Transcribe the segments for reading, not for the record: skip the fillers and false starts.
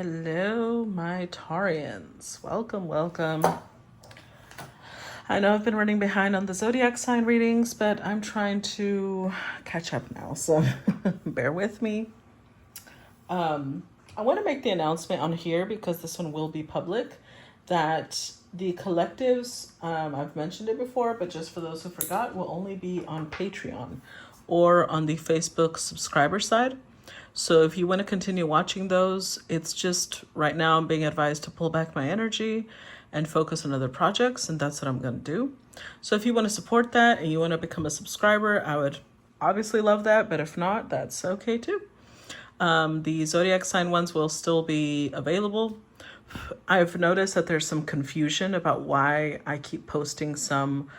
Hello, my Taurians. Welcome, welcome. I know I've been running behind on the zodiac sign readings, but I'm trying to catch up now, so bear with me. I want to make the announcement on here because this one will be public that the collectives, I've mentioned it before, but just for those who forgot, will only be on Patreon or on the Facebook subscriber side. So if you want to continue watching those, it's just right now I'm being advised to pull back my energy and focus on other projects, and that's what I'm going to do. So if you want to support that and you want to become a subscriber, I would obviously love that, but if not, that's okay too. The zodiac sign ones will still be available. I've noticed that there's some confusion about why I keep posting some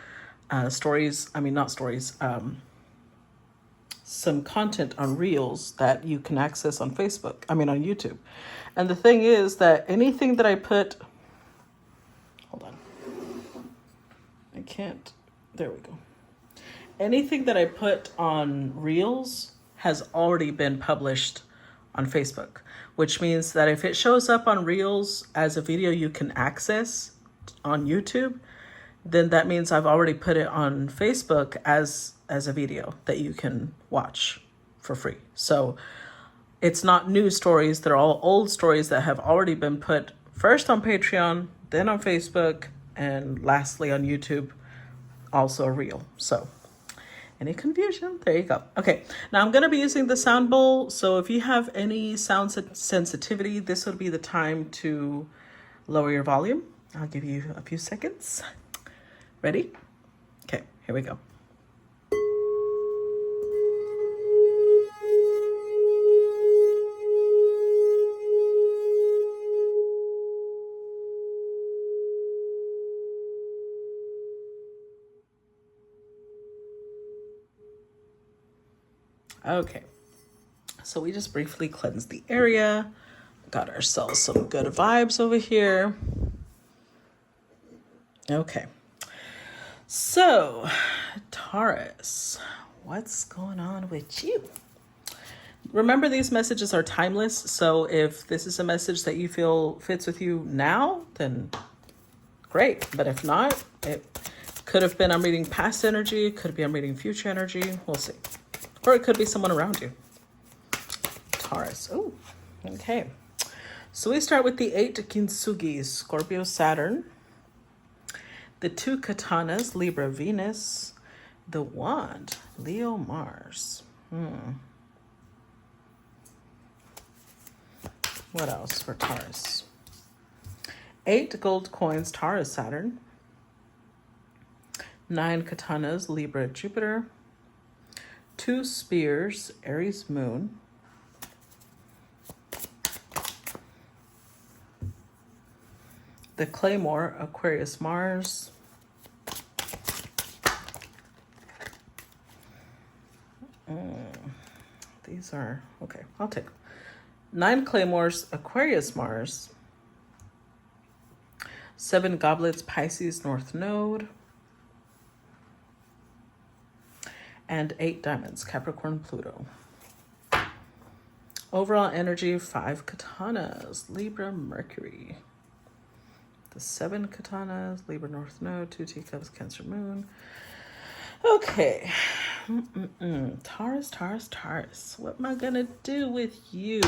some content on Reels that you can access on on YouTube. And the thing is that anything that I put, hold on, I can't, there we go. Anything that I put on Reels has already been published on Facebook, which means that if it shows up on Reels as a video you can access on YouTube, then that means I've already put it on Facebook as a video that you can watch for free. So it's not new stories. They're all old stories that have already been put first on Patreon, then on Facebook, and lastly on YouTube, also a reel. So any confusion? There you go. Okay, now I'm going to be using the sound bowl. So if you have any sound sensitivity, this would be the time to lower your volume. I'll give you a few seconds. Ready? Okay, here we go. Okay, so we just briefly cleansed the area, got ourselves some good vibes over here. Okay, so Taurus, what's going on with you? Remember, these messages are timeless, so if this is a message that you feel fits with you now, then great. But if not, it could have been I'm reading past energy, it could be I'm reading future energy, we'll see. Or it could be someone around you. Taurus. Oh, okay. So we start with the 8 Kintsugi, Scorpio, Saturn. The 2 Katanas, Libra, Venus. The Wand, Leo, Mars. What else for Taurus? 8 gold coins, Taurus, Saturn. 9 Katanas, Libra, Jupiter. 2 spears, Aries, Moon. The Claymore, Aquarius, Mars. These are, okay, I'll take 9 Claymores, Aquarius, Mars. 7 Goblets, Pisces, North Node. And 8 Diamonds, Capricorn, Pluto. Overall energy, 5 Katanas, Libra, Mercury. The 7 Katanas, Libra, North Node, 2 Teacups, Cancer, Moon. Okay. Taurus, Taurus, Taurus. What am I going to do with you?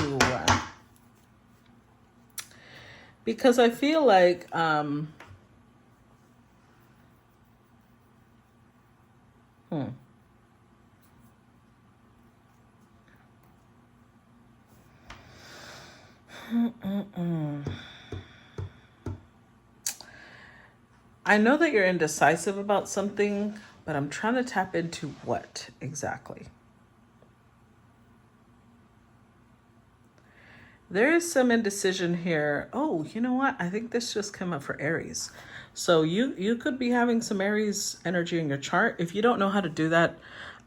Because I feel like... I know that you're indecisive about something, but I'm trying to tap into what exactly. There is some indecision here. Oh, you know what? I think this just came up for Aries. So you could be having some Aries energy in your chart. If you don't know how to do that,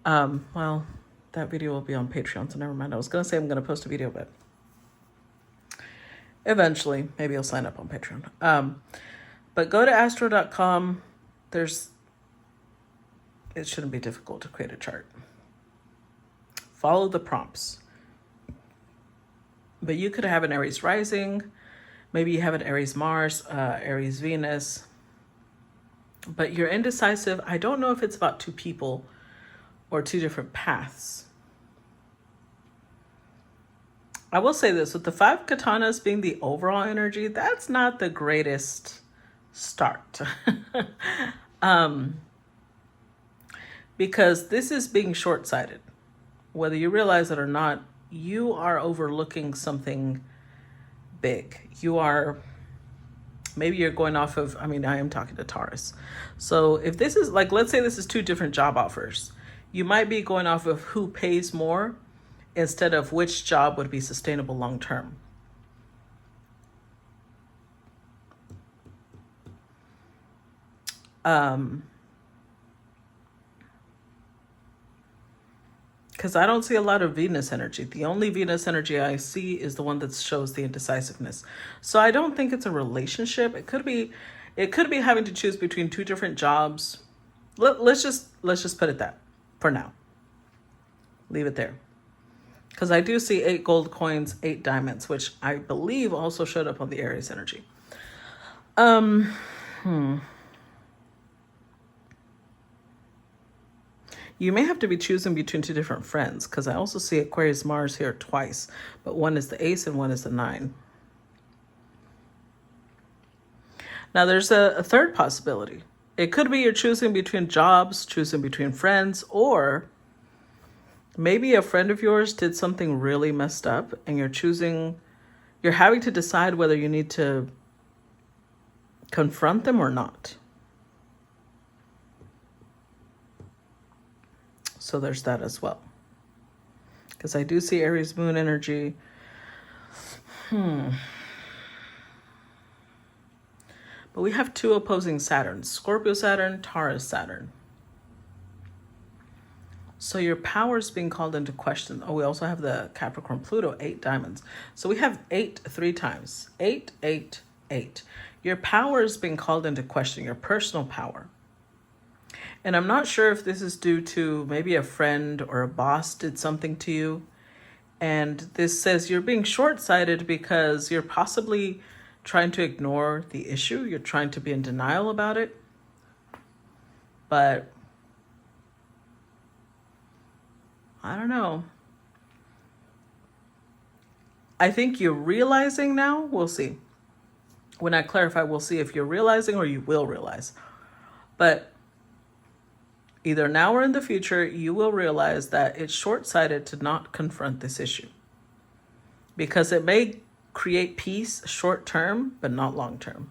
well, that video will be on Patreon, so never mind. I was going to say I'm going to post a video, but eventually, maybe you'll sign up on Patreon. But go to astro.com. It shouldn't be difficult to create a chart. Follow the prompts. But you could have an Aries rising. Maybe you have an Aries Mars, Aries Venus. But you're indecisive. I don't know if it's about two people or two different paths. I will say this, with the 5 katanas being the overall energy, that's not the greatest start. Because this is being short-sighted. Whether you realize it or not, you are overlooking something big. Maybe you're going off of, I am talking to Taurus. So if this is like, let's say this is 2 different job offers, you might be going off of who pays more instead of which job would be sustainable long-term. Because I don't see a lot of Venus energy. The only Venus energy I see is the one that shows the indecisiveness. So I don't think it's a relationship. It could be having to choose between 2 different jobs. Let's just put it that for now. Leave it there. Because I do see 8 gold coins, 8 diamonds, which I believe also showed up on the Aries energy. You may have to be choosing between 2 different friends, because I also see Aquarius Mars here twice, but one is the Ace and one is the 9. Now there's a third possibility. It could be you're choosing between jobs, choosing between friends, or maybe a friend of yours did something really messed up and you're having to decide whether you need to confront them or not. So there's that as well. Because I do see Aries moon energy. But we have 2 opposing Saturns, Scorpio Saturn, Taurus Saturn. So your power is being called into question. Oh, we also have the Capricorn Pluto, 8 diamonds. So we have 8 3 times. 8, 8, 8. Your power is being called into question, your personal power. And I'm not sure if this is due to maybe a friend or a boss did something to you. And this says you're being short-sighted because you're possibly trying to ignore the issue. You're trying to be in denial about it. But I don't know. I think you're realizing now. We'll see. When I clarify, we'll see if you're realizing or you will realize. But either now or in the future, you will realize that it's short-sighted to not confront this issue. Because it may create peace short-term, but not long-term.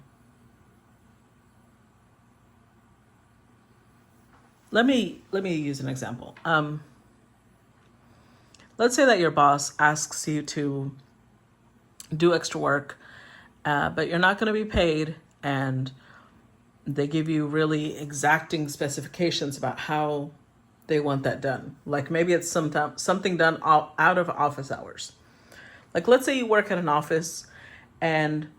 Let me use an example. Let's say that your boss asks you to do extra work, but you're not going to be paid, and they give you really exacting specifications about how they want that done. Like maybe it's something done out of office hours. Like let's say you work at an office and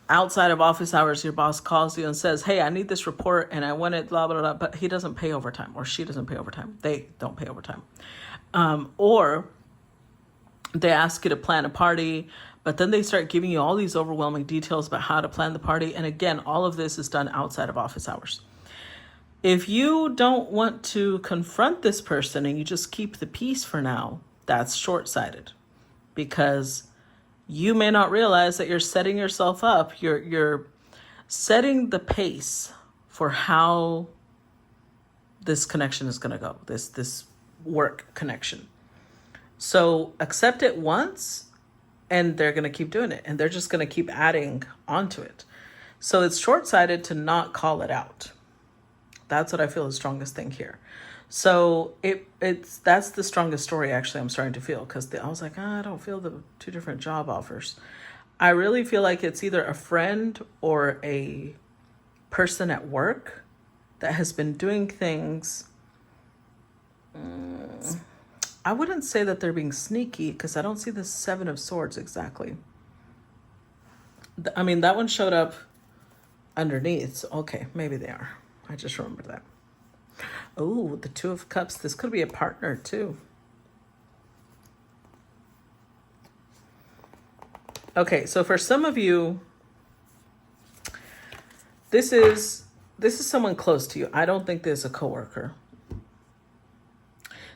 outside of office hours, your boss calls you and says, hey, I need this report and I want it, blah, blah, blah, but he doesn't pay overtime or she doesn't pay overtime. They don't pay overtime. Or they ask you to plan a party, but then they start giving you all these overwhelming details about how to plan the party. And again, all of this is done outside of office hours. If you don't want to confront this person and you just keep the peace for now, that's short-sighted, because you may not realize that you're setting yourself up. You're setting the pace for how this connection is going to go, this work connection. So accept it once, and they're going to keep doing it, and they're just going to keep adding onto it. So it's short-sighted to not call it out. That's what I feel is the strongest thing here. So that's the strongest story actually I'm starting to feel, because I was like, I don't feel the 2 different job offers. I really feel like it's either a friend or a person at work that has been doing things. I wouldn't say that they're being sneaky, because I don't see the 7 of Swords exactly. I mean, that one showed up underneath. So okay, maybe they are. I just remember that. Oh, the 2 of Cups. This could be a partner too. Okay, so for some of you, this is someone close to you. I don't think this is a coworker.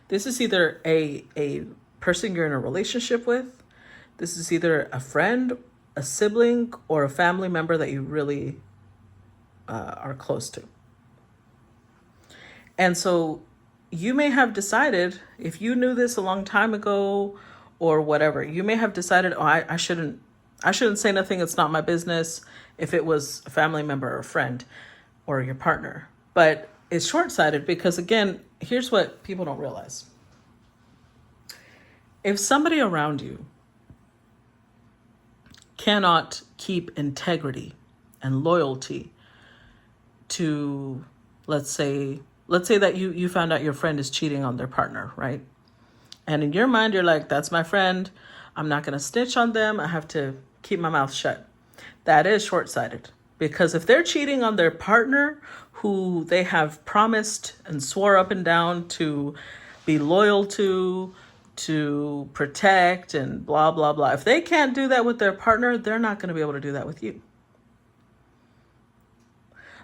This is either a person you're in a relationship with. This is either a friend, a sibling, or a family member that you really are close to. And so you may have decided, if you knew this a long time ago or whatever, you may have decided, oh, I shouldn't say nothing. It's not my business if it was a family member or a friend or your partner. But it's short-sighted because, again, here's what people don't realize. If somebody around you cannot keep integrity and loyalty to, let's say that you found out your friend is cheating on their partner, right? And in your mind, you're like, that's my friend. I'm not going to snitch on them. I have to keep my mouth shut. That is short-sighted, because if they're cheating on their partner who they have promised and swore up and down to be loyal to protect and blah, blah, blah. If they can't do that with their partner, they're not going to be able to do that with you.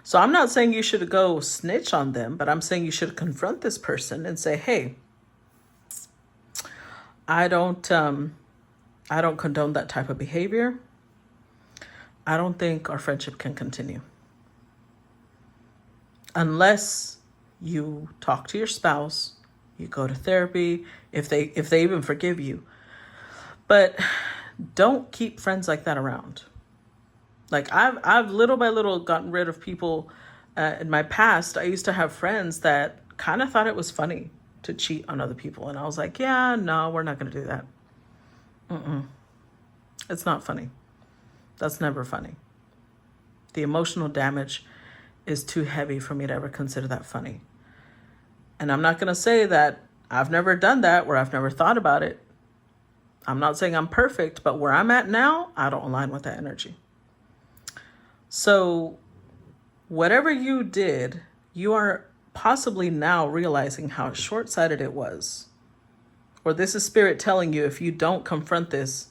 So I'm not saying you should go snitch on them, but I'm saying you should confront this person and say, hey, I don't condone that type of behavior. I don't think our friendship can continue unless you talk to your spouse, you go to therapy, if they even forgive you. But don't keep friends like that around. Like I've little by little gotten rid of people. In my past, I used to have friends that kind of thought it was funny to cheat on other people. And I was like, yeah, no, we're not going to do that. It's not funny. That's never funny. The emotional damage is too heavy for me to ever consider that funny. And I'm not going to say that I've never done that, or I've never thought about it. I'm not saying I'm perfect, but where I'm at now, I don't align with that energy. So whatever you did, you are possibly now realizing how short-sighted it was. Or this is spirit telling you, if you don't confront this,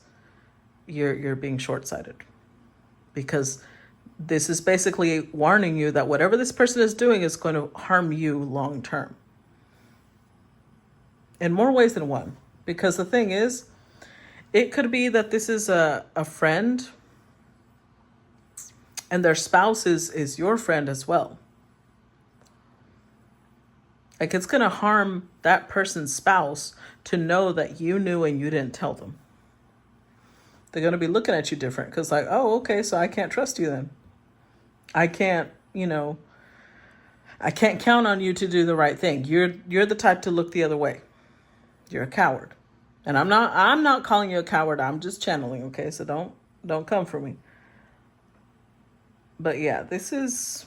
you're being short-sighted. Because this is basically warning you that whatever this person is doing is going to harm you long term. In more ways than one. Because the thing is, it could be that this is a friend and their spouse is your friend as well. Like, it's going to harm that person's spouse to know that you knew and you didn't tell them. They're going to be looking at you different because, like, oh, okay, so I can't trust you then. I can't count on you to do the right thing. You're the type to look the other way. You're a coward. And I'm not calling you a coward. I'm just channeling, okay? So don't come for me. But yeah, this is,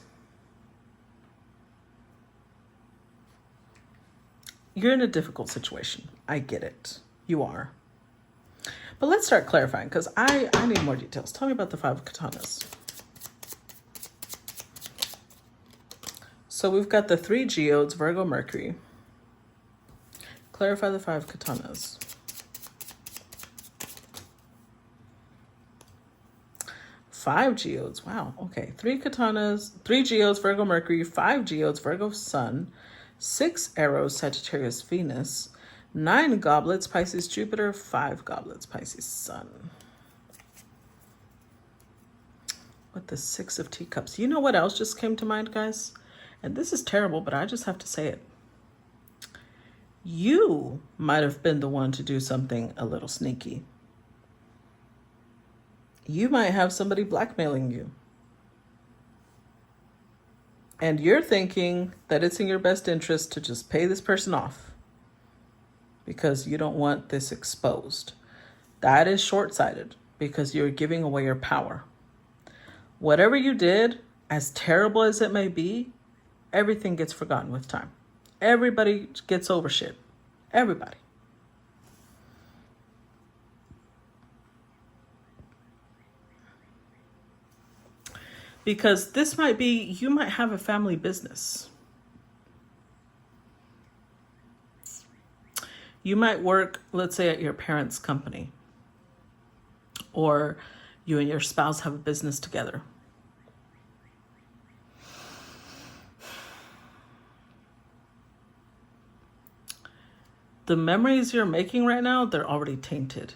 you're in a difficult situation. I get it. You are. But let's start clarifying, because I need more details. Tell me about the 5 of Katanas. So we've got the 3 geodes, Virgo, Mercury. Clarify the 5 Katanas. Five geodes. Wow. Okay. 3 katanas, 3 geodes, Virgo, Mercury, 5 geodes, Virgo, Sun, 6 arrows, Sagittarius, Venus, 9 goblets, Pisces, Jupiter, 5 goblets, Pisces, Sun. With the 6 of teacups. You know what else just came to mind, guys? And this is terrible, but I just have to say it. You might have been the one to do something a little sneaky. You might have somebody blackmailing you. And you're thinking that it's in your best interest to just pay this person off because you don't want this exposed. That is short-sighted because you're giving away your power. Whatever you did, as terrible as it may be, everything gets forgotten with time. Everybody gets over shit. Everybody. Because this might be, you might have a family business. You might work, let's say, at your parents' company. or you and your spouse have a business together. The memories you're making right now, they're already tainted.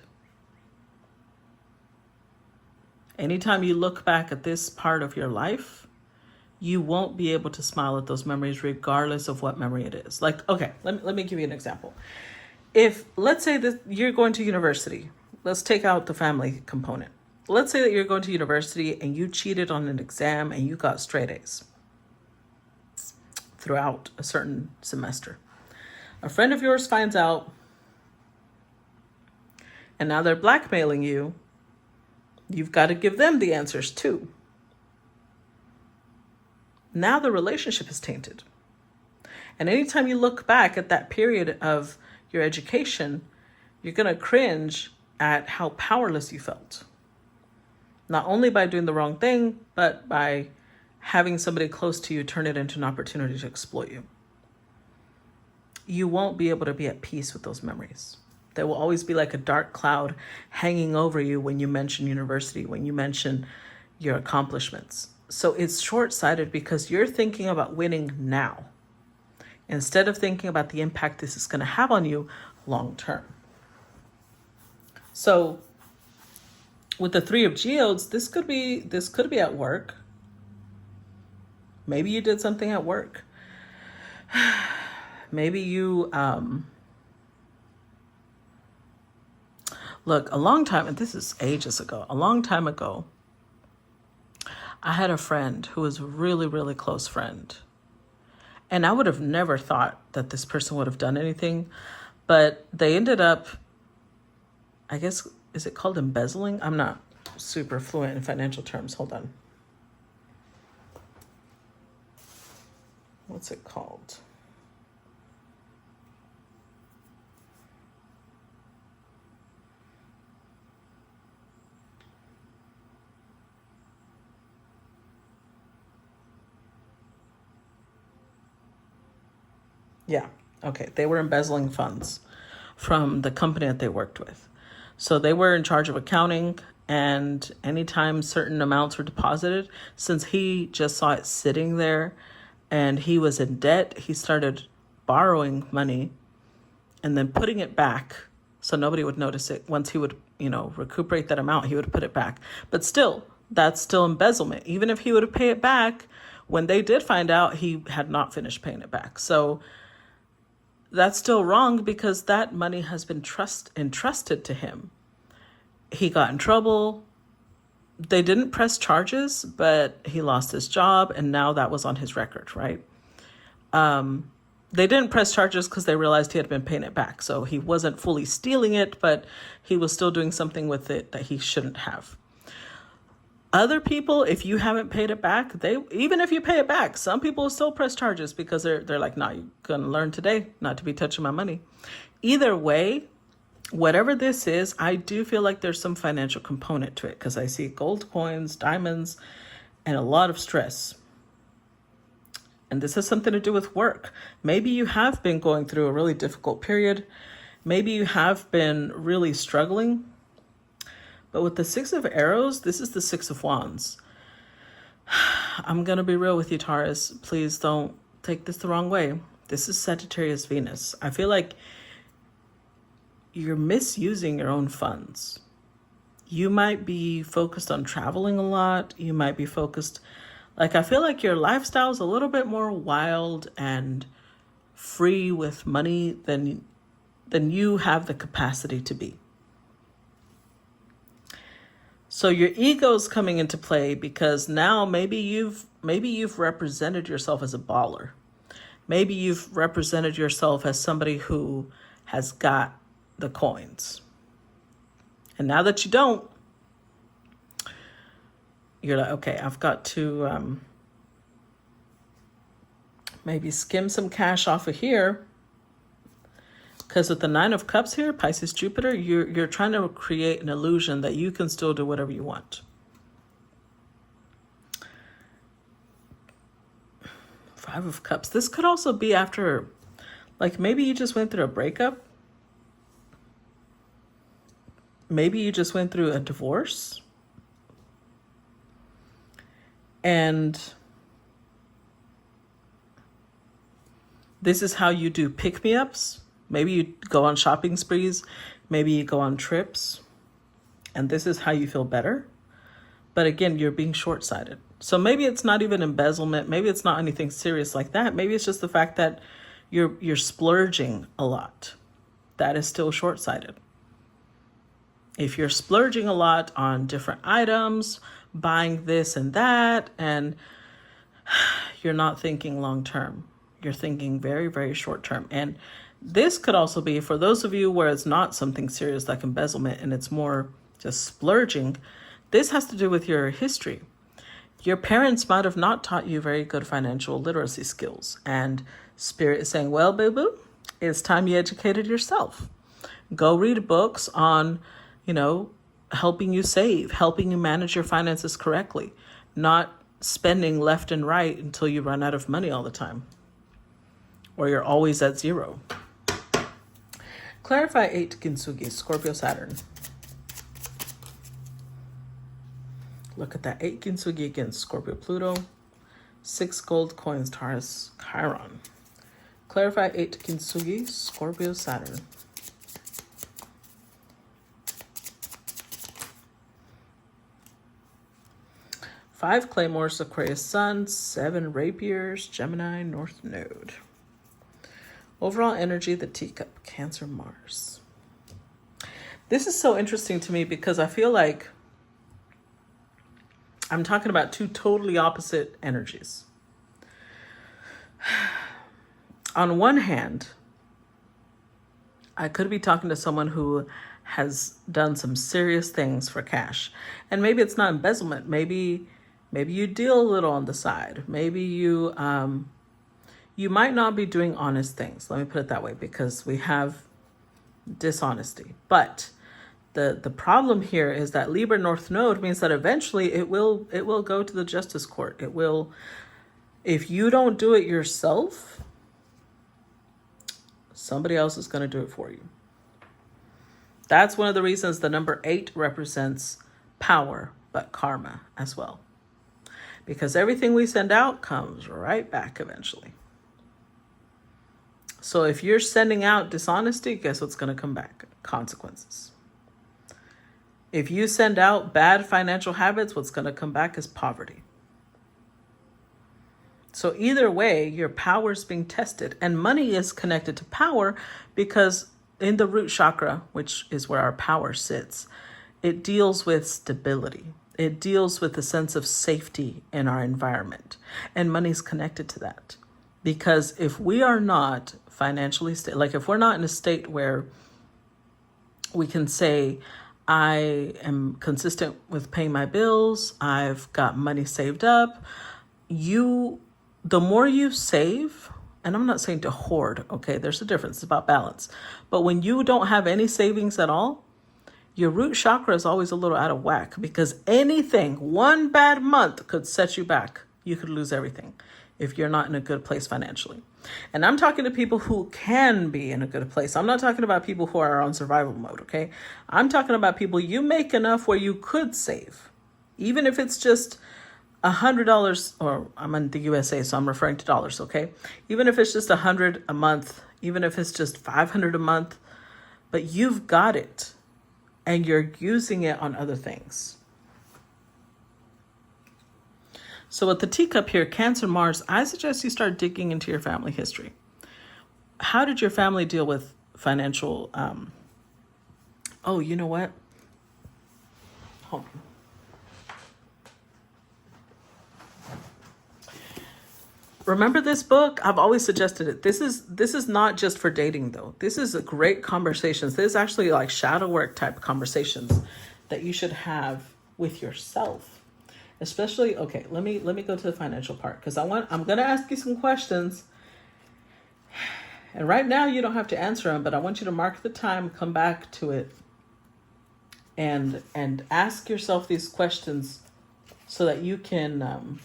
Anytime you look back at this part of your life, you won't be able to smile at those memories regardless of what memory it is. Like, okay, let me give you an example. If, let's say that you're going to university, let's take out the family component. Let's say that you're going to university and you cheated on an exam and you got straight A's throughout a certain semester. A friend of yours finds out, and now they're blackmailing you. You've got to give them the answers too. Now the relationship is tainted. And anytime you look back at that period of your education, you're going to cringe at how powerless you felt. Not only by doing the wrong thing, but by having somebody close to you turn it into an opportunity to exploit you. You won't be able to be at peace with those memories. There will always be like a dark cloud hanging over you when you mention university, when you mention your accomplishments. So it's short-sighted because you're thinking about winning now instead of thinking about the impact this is going to have on you long term. So with the Three of Geodes, this could be at work. Maybe you did something at work. Maybe you look, a long time, and this is ages ago, a long time ago, I had a friend who was a really, really close friend. And I would have never thought that this person would have done anything, but they ended up, I guess, is it called embezzling? I'm not super fluent in financial terms. Hold on. What's it called? Yeah. Okay. They were embezzling funds from the company that they worked with. So they were in charge of accounting, and anytime certain amounts were deposited, since he just saw it sitting there and he was in debt, he started borrowing money and then putting it back so nobody would notice it. Once he would, recuperate that amount, he would put it back. But still, that's still embezzlement. Even if he would have paid it back, when they did find out, he had not finished paying it back. So that's still wrong because that money has been entrusted to him. He got in trouble. They didn't press charges, but he lost his job, and now that was on his record, right? They didn't press charges because they realized he had been paying it back. So he wasn't fully stealing it, but he was still doing something with it that he shouldn't have. Other people, if you haven't paid it back, even if you pay it back, some people still press charges because they're like, nah, you're going to learn today not to be touching my money. Either way, whatever this is, I do feel like there's some financial component to it because I see gold coins, diamonds, and a lot of stress. And this has something to do with work. Maybe you have been going through a really difficult period. Maybe you have been really struggling. But with the Six of Arrows, this is the Six of Wands. I'm going to be real with you, Taurus. Please don't take this the wrong way. This is Sagittarius Venus. I feel like you're misusing your own funds. You might be focused on traveling a lot. You might be focused, I feel like your lifestyle is a little bit more wild and free with money than you have the capacity to be. So your ego's coming into play because now maybe you've represented yourself as a baller. Maybe you've represented yourself as somebody who has got the coins. And now that you don't, you're like, okay, I've got to maybe skim some cash off of here. Because with the Nine of Cups here, Pisces, Jupiter, you're trying to create an illusion that you can still do whatever you want. Five of Cups. This could also be after, maybe you just went through a breakup. Maybe you just went through a divorce and this is how you do pick-me-ups. Maybe you go on shopping sprees. Maybe you go on trips. And this is how you feel better. But again, you're being short-sighted. So maybe it's not even embezzlement. Maybe it's not anything serious like that. Maybe it's just the fact that you're splurging a lot. That is still short-sighted. If you're splurging a lot on different items, buying this and that, and you're not thinking long-term. You're thinking very, very short-term. And this could also be for those of you where it's not something serious like embezzlement and it's more just splurging. This has to do with your history. Your parents might have not taught you very good financial literacy skills. And Spirit is saying, well, boo-boo, it's time you educated yourself. Go read books on, helping you save, helping you manage your finances correctly, not spending left and right until you run out of money all the time, or you're always at zero. Clarify 8 Kintsugi, Scorpio Saturn. Look at that 8 Kintsugi against Scorpio Pluto. 6 gold coins, Taurus Chiron. Clarify 8 Kintsugi, Scorpio Saturn. 5 claymores, Aquarius Sun. 7 rapiers, Gemini North Node. Overall energy, the teacup, Cancer Mars. This is so interesting to me because I feel like I'm talking about 2 totally opposite energies. On one hand, I could be talking to someone who has done some serious things for cash. And maybe it's not embezzlement. Maybe you deal a little on the side. Maybe you might not be doing honest things. Let me put it that way, because we have dishonesty. But the problem here is that Libra North Node means that eventually it will go to the justice court. It will, if you don't do it yourself, somebody else is going to do it for you. That's one of the reasons the number 8 represents power, but karma as well. Because everything we send out comes right back eventually. So if you're sending out dishonesty, guess what's going to come back? Consequences. If you send out bad financial habits, what's going to come back is poverty. So either way, your power is being tested. And money is connected to power because in the root chakra, which is where our power sits, it deals with stability. It deals with the sense of safety in our environment. And money's connected to that. Because if we are not financially stable, like if we're not in a state where we can say, I am consistent with paying my bills, I've got money saved up, the more you save, and I'm not saying to hoard, okay, there's a difference, it's about balance. But when you don't have any savings at all, your root chakra is always a little out of whack because anything, one bad month could set you back. You could lose everything if you're not in a good place financially. And I'm talking to people who can be in a good place. I'm not talking about people who are on survival mode, okay? I'm talking about people you make enough where you could save. Even if it's just $100, or I'm in the USA, so I'm referring to dollars, okay? Even if it's just $100 a month, even if it's just $500 a month, but you've got it and you're using it on other things. So with the teacup here, Cancer Mars, I suggest you start digging into your family history. How did your family deal with financial, oh, you know what? Hold on. Remember this book? I've always suggested it. This is not just for dating though. This is a great conversations. This is actually like shadow work type of conversations that you should have with yourself. Especially, okay, let me go to the financial part because I'm going to ask you some questions. And right now you don't have to answer them, but I want you to mark the time, come back to it and ask yourself these questions so that you can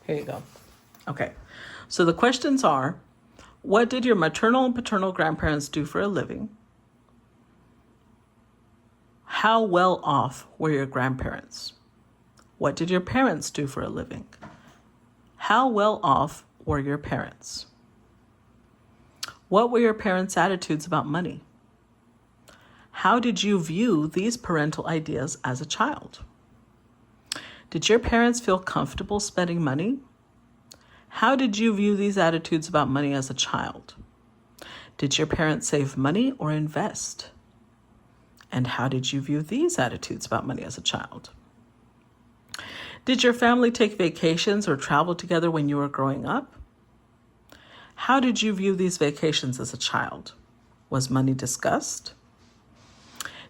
here you go. Okay. So the questions are, what did your maternal and paternal grandparents do for a living? How well off were your grandparents? What did your parents do for a living? How well off were your parents? What were your parents' attitudes about money? How did you view these parental ideas as a child? Did your parents feel comfortable spending money? How did you view these attitudes about money as a child? Did your parents save money or invest? And how did you view these attitudes about money as a child? Did your family take vacations or travel together when you were growing up? How did you view these vacations as a child? Was money discussed?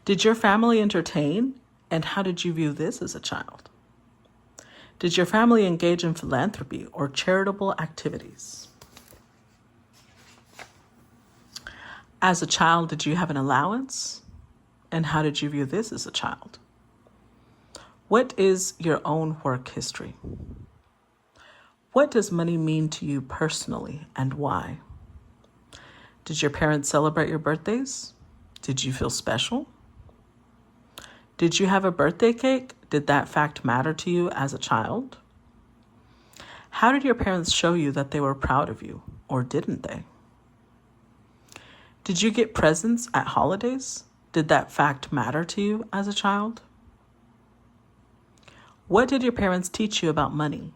Did your family entertain? And how did you view this as a child? Did your family engage in philanthropy or charitable activities? As a child, did you have an allowance? And how did you view this as a child? What is your own work history? What does money mean to you personally and why? Did your parents celebrate your birthdays? Did you feel special? Did you have a birthday cake? Did that fact matter to you as a child? How did your parents show you that they were proud of you, or didn't they? Did you get presents at holidays? Did that fact matter to you as a child? What did your parents teach you about money?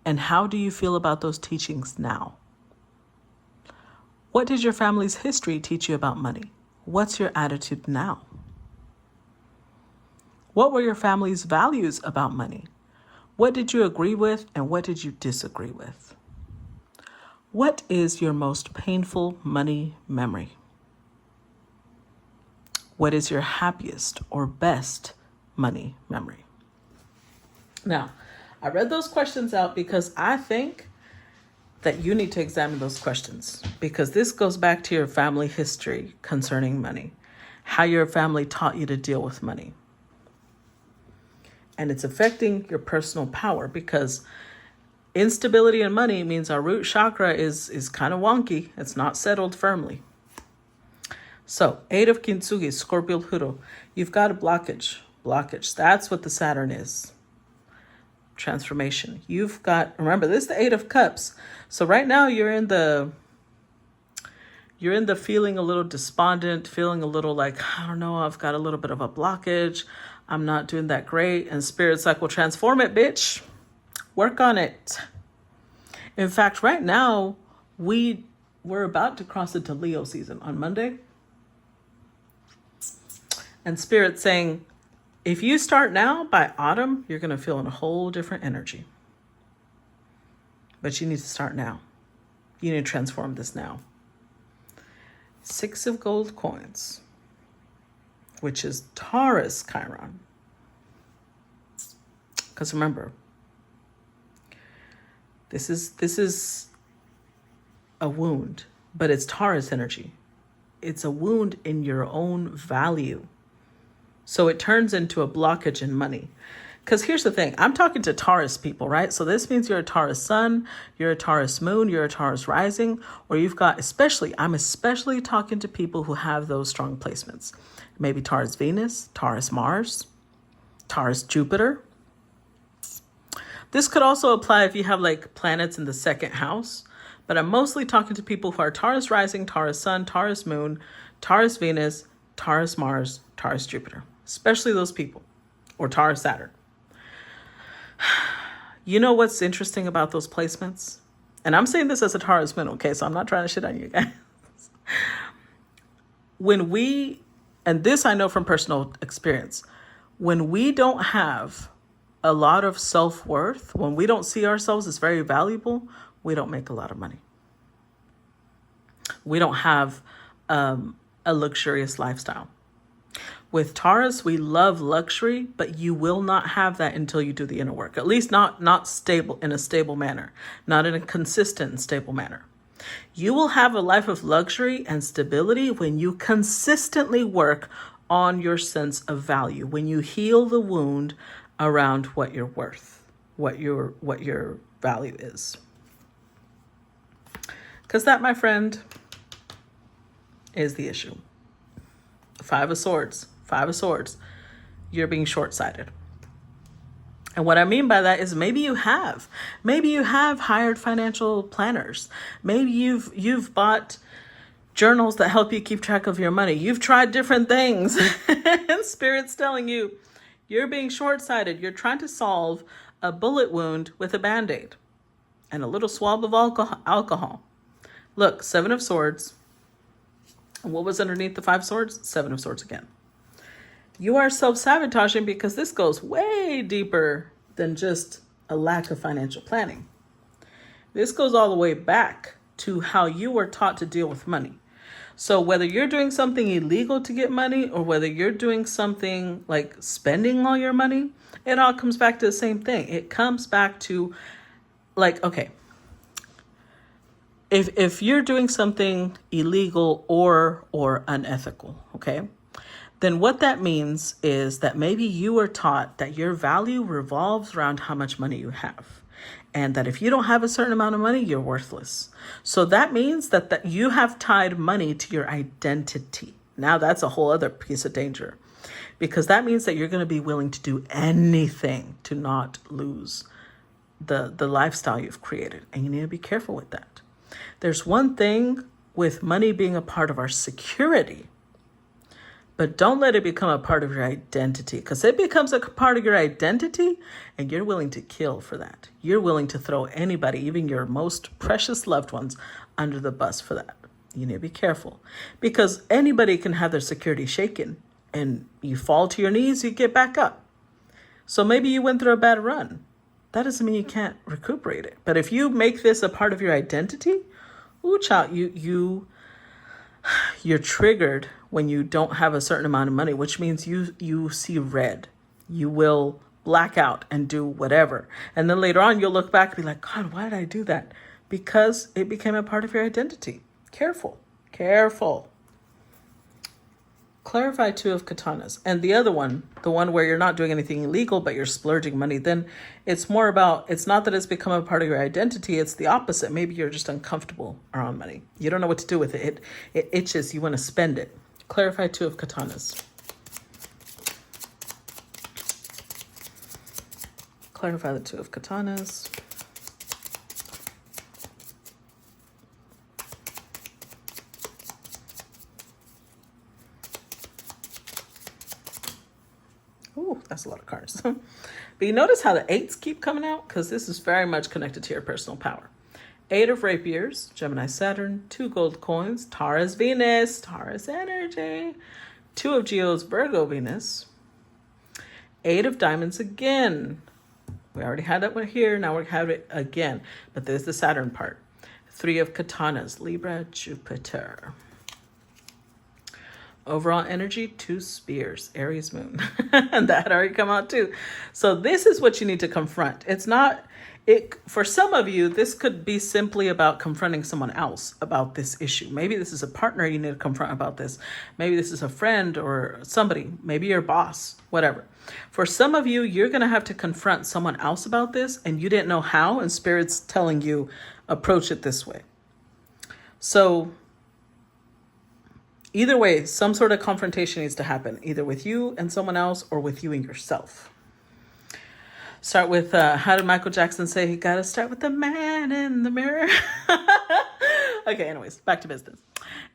And how do you feel about those teachings now? What did your family's history teach you about money? What's your attitude now? What were your family's values about money? What did you agree with and what did you disagree with? What is your most painful money memory? What is your happiest or best money memory? Now, I read those questions out because I think that you need to examine those questions, because this goes back to your family history concerning money, how your family taught you to deal with money. And it's affecting your personal power, because instability in money means our root chakra is kind of wonky. It's not settled firmly. So, 8 of Kintsugi, Scorpio Pluto, you've got a blockage. That's what the Saturn is. Transformation. You've got, remember, this is the 8 of Cups. So right now you're in the feeling a little despondent, feeling a little like, I don't know, I've got a little bit of a blockage. I'm not doing that great. And Spirit's like, well, transform it, bitch. Work on it. In fact, right now, we're about to cross into Leo season on Monday. And Spirit's saying, if you start now, by autumn, you're going to feel in a whole different energy. But you need to start now. You need to transform this now. 6 of gold coins, which is Taurus Chiron. Because remember, this is a wound, but it's Taurus energy. It's a wound in your own value. So it turns into a blockage in money. Because here's the thing, I'm talking to Taurus people, right? So this means you're a Taurus sun, you're a Taurus moon, you're a Taurus rising, or you've got, I'm especially talking to people who have those strong placements. Maybe Taurus Venus, Taurus Mars, Taurus Jupiter. This could also apply if you have like planets in the 2nd house, but I'm mostly talking to people who are Taurus rising, Taurus sun, Taurus moon, Taurus Venus, Taurus Mars, Taurus Jupiter. Especially those people, or Taurus Saturn. You know what's interesting about those placements? And I'm saying this as a Taurus moon, okay? So I'm not trying to shit on you guys. And this I know from personal experience, when we don't have a lot of self-worth, when we don't see ourselves as very valuable, we don't make a lot of money. We don't have a luxurious lifestyle. With Taurus, we love luxury, but you will not have that until you do the inner work. At least not stable, in a stable manner, not in a consistent and stable manner. You will have a life of luxury and stability when you consistently work on your sense of value, when you heal the wound around what you're worth, what your value is. Because that, my friend, is the issue. Five of Swords. Five of Swords. You're being short-sighted. And what I mean by that is maybe you have hired financial planners. Maybe you've bought journals that help you keep track of your money. You've tried different things. And Spirit's telling you, you're being short-sighted. You're trying to solve a bullet wound with a Band-Aid and a little swab of alcohol. Look, Seven of Swords. What was underneath the Five Swords? Seven of Swords again. You are self-sabotaging because this goes way deeper than just a lack of financial planning. This goes all the way back to how you were taught to deal with money. So whether you're doing something illegal to get money or whether you're doing something like spending all your money, it all comes back to the same thing. It comes back to like, okay, if you're doing something illegal or unethical, okay, then what that means is that maybe you were taught that your value revolves around how much money you have. And that if you don't have a certain amount of money, you're worthless. So that means that you have tied money to your identity. Now that's a whole other piece of danger. Because that means that you're going to be willing to do anything to not lose the lifestyle you've created. And you need to be careful with that. There's one thing with money being a part of our security, but don't let it become a part of your identity, because it becomes a part of your identity and you're willing to kill for that. You're willing to throw anybody, even your most precious loved ones, under the bus for that. You need to be careful because anybody can have their security shaken and you fall to your knees, you get back up. So maybe you went through a bad run. That doesn't mean you can't recuperate it. But if you make this a part of your identity, ooh, child, you're triggered when you don't have a certain amount of money, which means you see red. You will black out and do whatever. And then later on, you'll look back and be like, God, why did I do that? Because it became a part of your identity. Careful, careful. Clarify Two of Katanas. And the other one, the one where you're not doing anything illegal, but you're splurging money, then it's more about, it's not that it's become a part of your identity, it's the opposite. Maybe you're just uncomfortable around money. You don't know what to do with it. It itches, you want to spend it. Clarify Two of Katanas. Clarify the Two of Katanas. Ooh, that's a lot of cards. But you notice how the eights keep coming out? Because this is very much connected to your personal power. Eight of Rapiers, Gemini Saturn, two gold coins, Taurus Venus, Taurus energy, two of Geos, Virgo Venus, Eight of Diamonds again. We already had that one here, now we have it again. But there's the Saturn part. Three of Katanas, Libra, Jupiter. Overall energy, two spears, Aries moon. And that had already come out too. So this is what you need to confront. It's not, for some of you, this could be simply about confronting someone else about this issue. Maybe this is a partner you need to confront about this. Maybe this is a friend or somebody, maybe your boss, whatever. For some of you, you're going to have to confront someone else about this and you didn't know how, and Spirit's telling you, approach it this way. So either way, some sort of confrontation needs to happen, either with you and someone else or with you and yourself. Start with, how did Michael Jackson say? You got to start with the man in the mirror. Okay, anyways, back to business.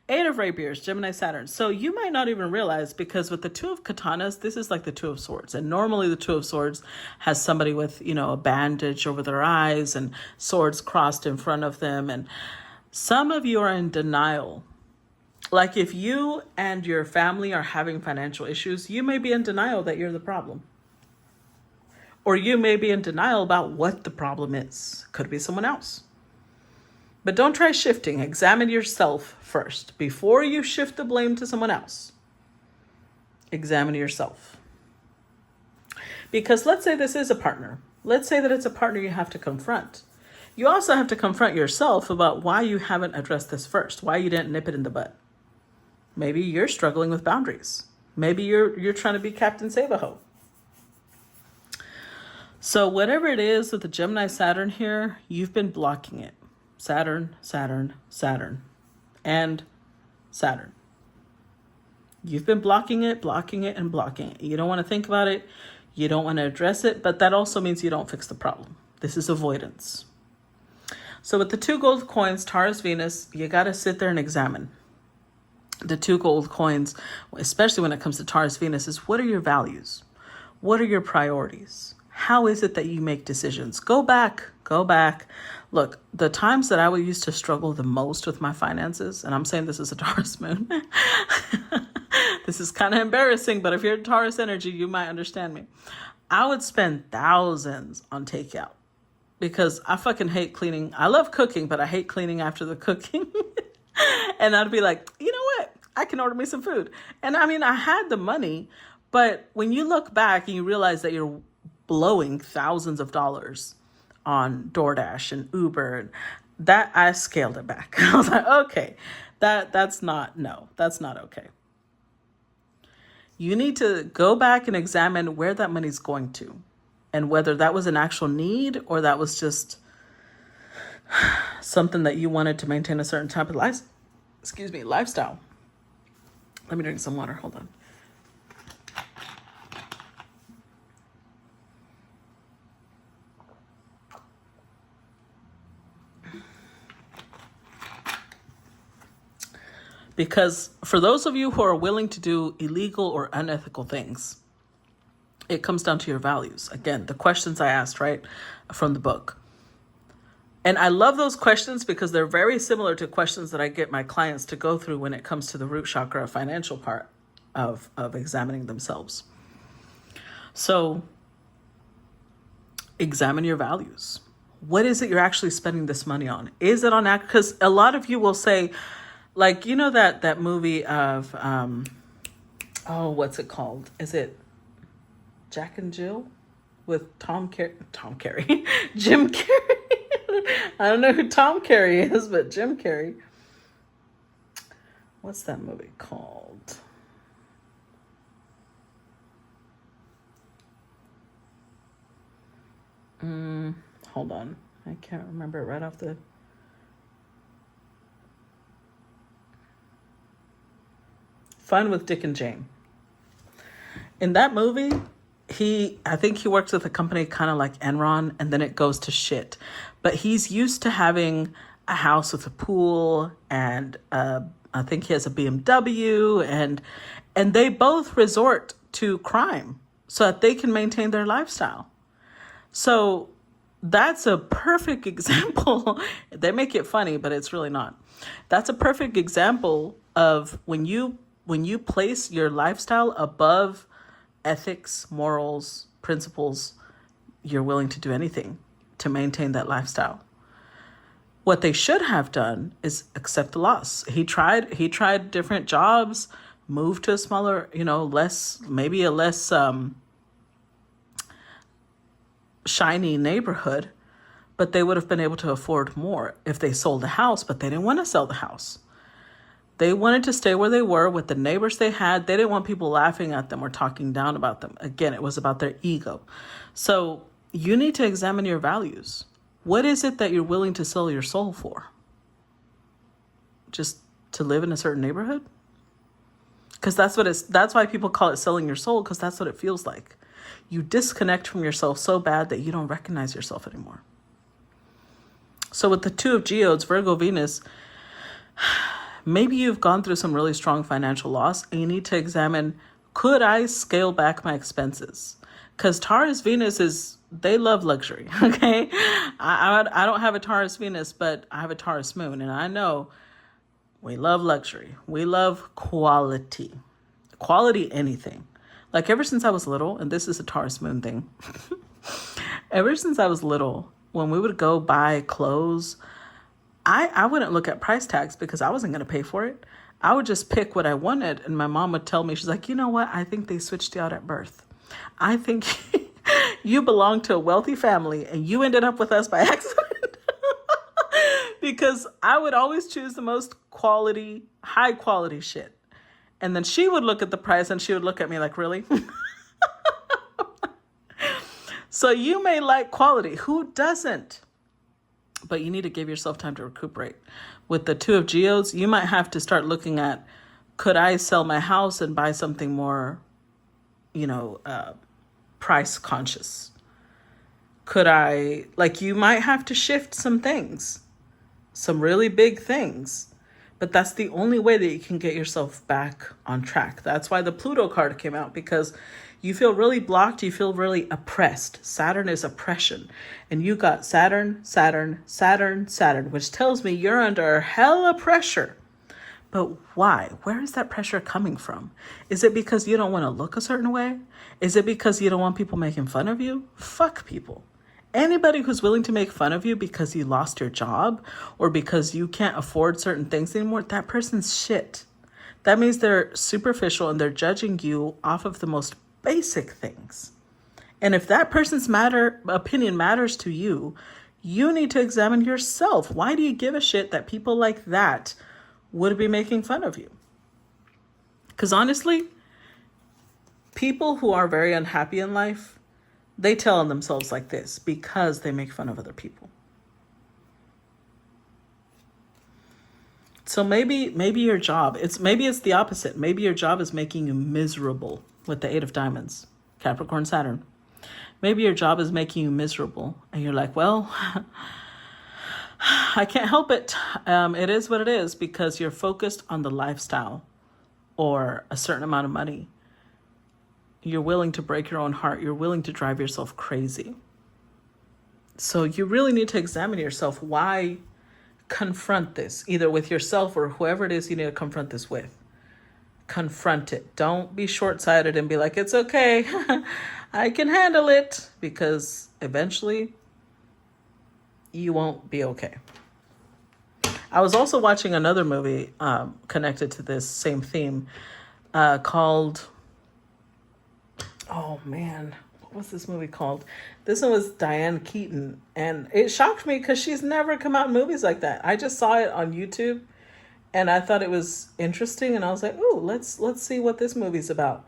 Eight of Rapiers, Gemini Saturn. So you might not even realize, because with the Two of Katanas, this is like the Two of Swords. And normally the Two of Swords has somebody with, a bandage over their eyes and swords crossed in front of them. And some of you are in denial. Like if you and your family are having financial issues, you may be in denial that you're the problem. Or you may be in denial about what the problem is. Could be someone else. But don't try shifting. Examine yourself first. Before you shift the blame to someone else, examine yourself. Because let's say this is a partner. Let's say that it's a partner you have to confront. You also have to confront yourself about why you haven't addressed this first, why you didn't nip it in the bud. Maybe you're struggling with boundaries. Maybe you're trying to be Captain Save-A-Ho. So whatever it is with the Gemini Saturn here, you've been blocking it. Saturn, Saturn, Saturn, and Saturn. You've been blocking it, and blocking it. You don't want to think about it. You don't want to address it, but that also means you don't fix the problem. This is avoidance. So with the 2 gold coins, Taurus, Venus, you got to sit there and examine. The 2 gold coins, especially when it comes to Taurus, Venus, is what are your values? What are your priorities? How is it that you make decisions? Go back. Look, the times that I used to struggle the most with my finances, and I'm saying this is a Taurus moon. This is kind of embarrassing, but if you're Taurus energy, you might understand me. I would spend thousands on takeout because I fucking hate cleaning. I love cooking, but I hate cleaning after the cooking. And I'd be like, you know what? I can order me some food. And I mean, I had the money, but when you look back and you realize that you're blowing thousands of dollars on DoorDash and Uber, that I scaled it back. I was like, okay, that's not okay. You need to go back and examine where that money's going to and whether that was an actual need or that was just something that you wanted to maintain a certain type of lifestyle. Let me drink some water. Hold on. Because for those of you who are willing to do illegal or unethical things, it comes down to your values. Again, the questions I asked, right, from the book. And I love those questions because they're very similar to questions that I get my clients to go through when it comes to the root chakra financial part of examining themselves. So examine your values. What is it you're actually spending this money on? Is it on act? Because a lot of you will say, like, you know, that movie of, what's it called? Is it Jack and Jill with Jim Carrey? I don't know who Tom Carrey is, but Jim Carrey. What's that movie called? Hold on. I can't remember it right off the... Fun with Dick and Jane. In that movie, I think he works with a company kind of like Enron, and then it goes to shit. But he's used to having a house with a pool, and I think he has a BMW, and they both resort to crime so that they can maintain their lifestyle. So that's a perfect example. They make it funny, but it's really not. That's a perfect example of when you place your lifestyle above ethics, morals, principles, you're willing to do anything to maintain that lifestyle. What they should have done is accept the loss. He tried different jobs, moved to a smaller, less shiny neighborhood, but they would have been able to afford more if they sold the house, but they didn't want to sell the house. They wanted to stay where they were with the neighbors they had. They didn't want people laughing at them or talking down about them. Again, it was about their ego. So you need to examine your values. What is it that you're willing to sell your soul for? Just to live in a certain neighborhood? Because that's why people call it selling your soul, because that's what it feels like. You disconnect from yourself so bad that you don't recognize yourself anymore. So with the 2 of Geodes, Virgo, Venus, maybe you've gone through some really strong financial loss and you need to examine, could I scale back my expenses? Because Taurus Venus they love luxury, okay? I don't have a Taurus Venus, but I have a Taurus moon. And I know we love luxury. We love quality anything. Like ever since I was little, and this is a Taurus moon thing. Ever since I was little, when we would go buy clothes, I wouldn't look at price tags because I wasn't going to pay for it. I would just pick what I wanted. And my mom would tell me, she's like, you know what? I think they switched you out at birth. I think you belong to a wealthy family and you ended up with us by accident. Because I would always choose the most high quality shit. And then she would look at the price and she would look at me like, really? So you may like quality. Who doesn't? but you need to give yourself time to recuperate. With the Two of Geodes, you might have to start looking at, could I sell my house and buy something more, price conscious? Could I, you might have to shift some things, some really big things. But that's the only way that you can get yourself back on track. That's why the Pluto card came out, because you feel really blocked. You feel really oppressed. Saturn is oppression. And you got Saturn, Saturn, Saturn, Saturn, which tells me you're under hella pressure. But why? Where is that pressure coming from? Is it because you don't want to look a certain way? Is it because you don't want people making fun of you? Fuck people. Anybody who's willing to make fun of you because you lost your job or because you can't afford certain things anymore, that person's shit. That means they're superficial and they're judging you off of the most basic things. And if that person's opinion matters to you, you need to examine yourself. Why do you give a shit that people like that would be making fun of you? Because honestly, people who are very unhappy in life, they tell on themselves like this because they make fun of other people. So maybe your job, it's the opposite. Maybe your job is making you miserable with the Eight of Diamonds, Capricorn, Saturn. Maybe your job is making you miserable and you're like, well, I can't help it. It is what it is, because you're focused on the lifestyle or a certain amount of money. You're willing to break your own heart. You're willing to drive yourself crazy. So you really need to examine yourself. Why confront this, either with yourself or whoever it is you need to confront this with? Confront it. Don't be short-sighted and be like, it's okay. I can handle it, because eventually you won't be okay. I was also watching another movie connected to this same theme called... Oh man, what was this movie called? This one was Diane Keaton, and it shocked me because she's never come out in movies like that. I just saw it on YouTube and I thought it was interesting, and I was like, "Ooh, let's see what this movie's about."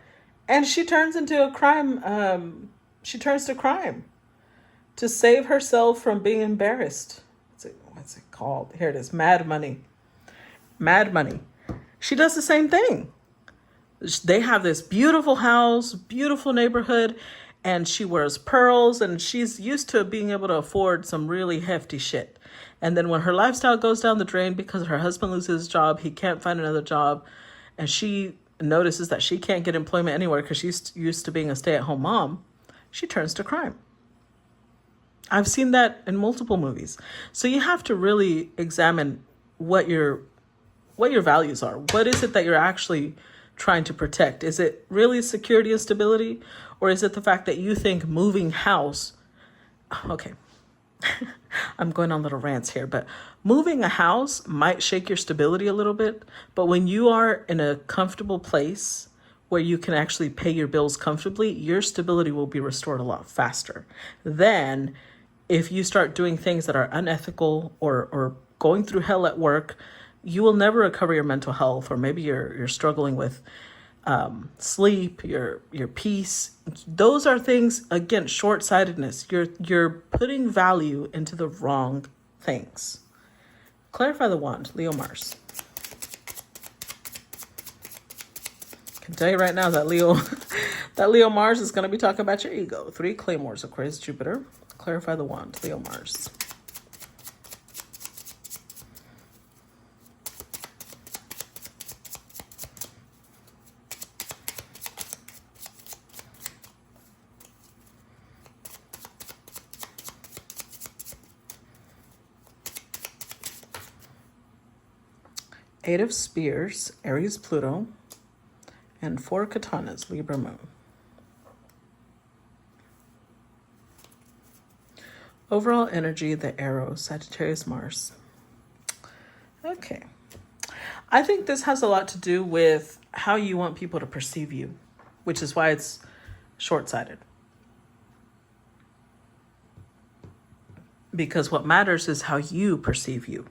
And she turns into a crime. She turns to crime to save herself from being embarrassed. What's it called? Here it is. Mad Money. Mad Money. She does the same thing. They have this beautiful house, beautiful neighborhood, and she wears pearls, and she's used to being able to afford some really hefty shit. And then when her lifestyle goes down the drain because her husband loses his job, he can't find another job, and she notices that she can't get employment anywhere because she's used to being a stay-at-home mom, she turns to crime. I've seen that in multiple movies. So you have to really examine what your values are. What is it that you're actually trying to protect? Is it really security and stability? Or is it the fact that you think moving house... Okay, I'm going on little rants here, but moving a house might shake your stability a little bit. But when you are in a comfortable place where you can actually pay your bills comfortably, your stability will be restored a lot faster than if you start doing things that are unethical or going through hell at work. You will never recover your mental health, or maybe you're struggling with sleep, your peace. Those are things, again, short-sightedness. You're putting value into the wrong things. Clarify the wand, Leo Mars. I can tell you right now that Leo Mars is going to be talking about your ego. 3 claymores, Aquarius, Jupiter. Clarify the wand, Leo Mars. Eight of Spears, Aries, Pluto, and 4 Katanas, Libra, Moon. Overall energy, the Arrow, Sagittarius, Mars. Okay. I think this has a lot to do with how you want people to perceive you, which is why it's short-sighted. Because what matters is how you perceive you.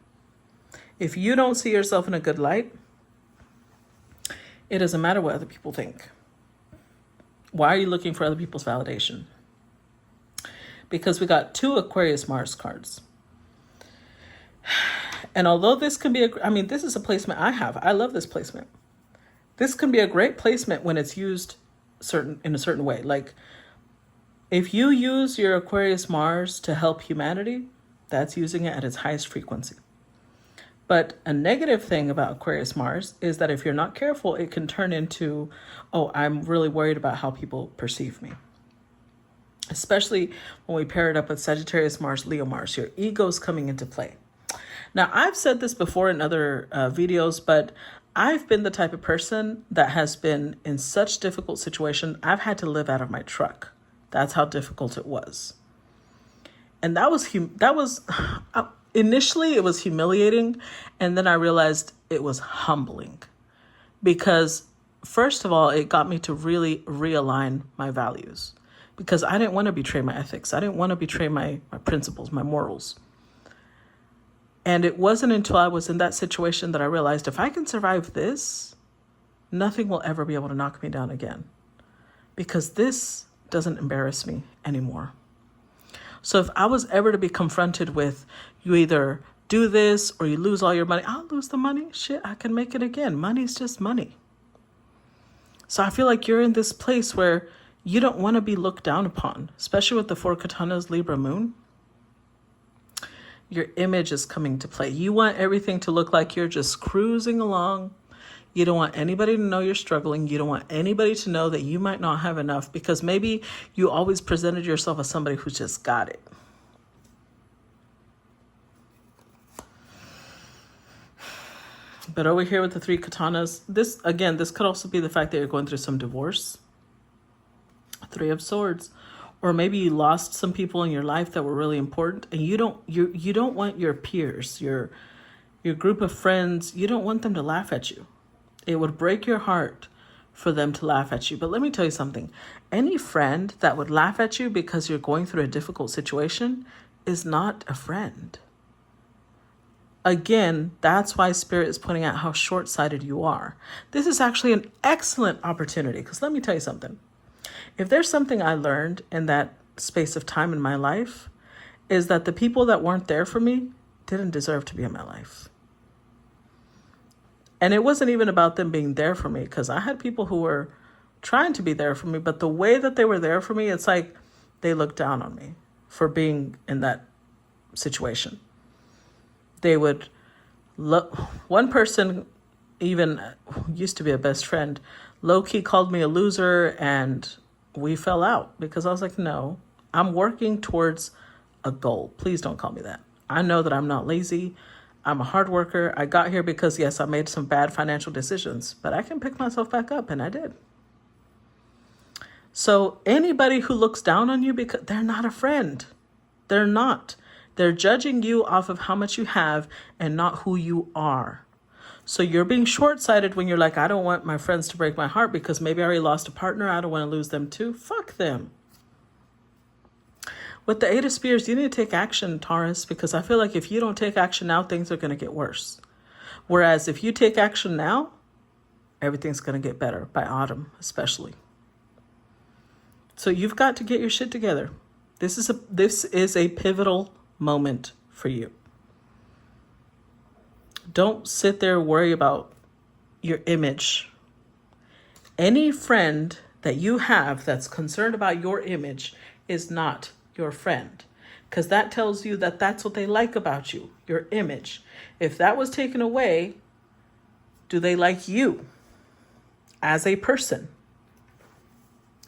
If you don't see yourself in a good light, it doesn't matter what other people think. Why are you looking for other people's validation? Because we got 2 Aquarius Mars cards. And although this can be I mean, this is a placement I have. I love this placement. This can be a great placement when it's used in a certain way. Like if you use your Aquarius Mars to help humanity, that's using it at its highest frequency. But a negative thing about Aquarius Mars is that if you're not careful, it can turn into, oh, I'm really worried about how people perceive me. Especially when we pair it up with Sagittarius Mars, Leo Mars, your ego's coming into play. Now, I've said this before in other videos, but I've been the type of person that has been in such difficult situation. I've had to live out of my truck. That's how difficult it was. And that was initially it was humiliating. And then I realized it was humbling because first of all, it got me to really realign my values because I didn't want to betray my ethics. I didn't want to betray my principles, my morals. And it wasn't until I was in that situation that I realized if I can survive this, nothing will ever be able to knock me down again because this doesn't embarrass me anymore. So if I was ever to be confronted with you either do this or you lose all your money, I'll lose the money. Shit, I can make it again. Money's just money. So I feel like you're in this place where you don't want to be looked down upon, especially with the 4 Katanas Libra moon. Your image is coming to play. You want everything to look like you're just cruising along. You don't want anybody to know you're struggling. You don't want anybody to know that you might not have enough because maybe you always presented yourself as somebody who just got it. But over here with the 3 Katanas, this could also be the fact that you're going through some divorce. 3 of Swords. Or maybe you lost some people in your life that were really important and you don't want your peers, your group of friends, you don't want them to laugh at you. It would break your heart for them to laugh at you. But let me tell you something. Any friend that would laugh at you because you're going through a difficult situation is not a friend. Again, that's why Spirit is pointing out how short-sighted you are. This is actually an excellent opportunity because let me tell you something. If there's something I learned in that space of time in my life, is that the people that weren't there for me didn't deserve to be in my life. And it wasn't even about them being there for me because I had people who were trying to be there for me, but the way that they were there for me, it's like they looked down on me for being in that situation. They would look, one person even used to be a best friend, low-key called me a loser and we fell out because I was like, no, I'm working towards a goal. Please don't call me that. I know that I'm not lazy. I'm a hard worker. I got here because, yes, I made some bad financial decisions, but I can pick myself back up, and I did. So anybody who looks down on you, because they're not a friend. They're not. They're judging you off of how much you have and not who you are. So you're being short-sighted when you're like, I don't want my friends to break my heart because maybe I already lost a partner. I don't want to lose them too. Fuck them. With the 8 of Spears, you need to take action, Taurus, because I feel like if you don't take action now, things are going to get worse. Whereas if you take action now, everything's going to get better, by autumn especially. So you've got to get your shit together. This is a pivotal moment for you. Don't sit there and worry about your image. Any friend that you have that's concerned about your image is not your friend, because that tells you that that's what they like about you, your image. If that was taken away, do they like you as a person?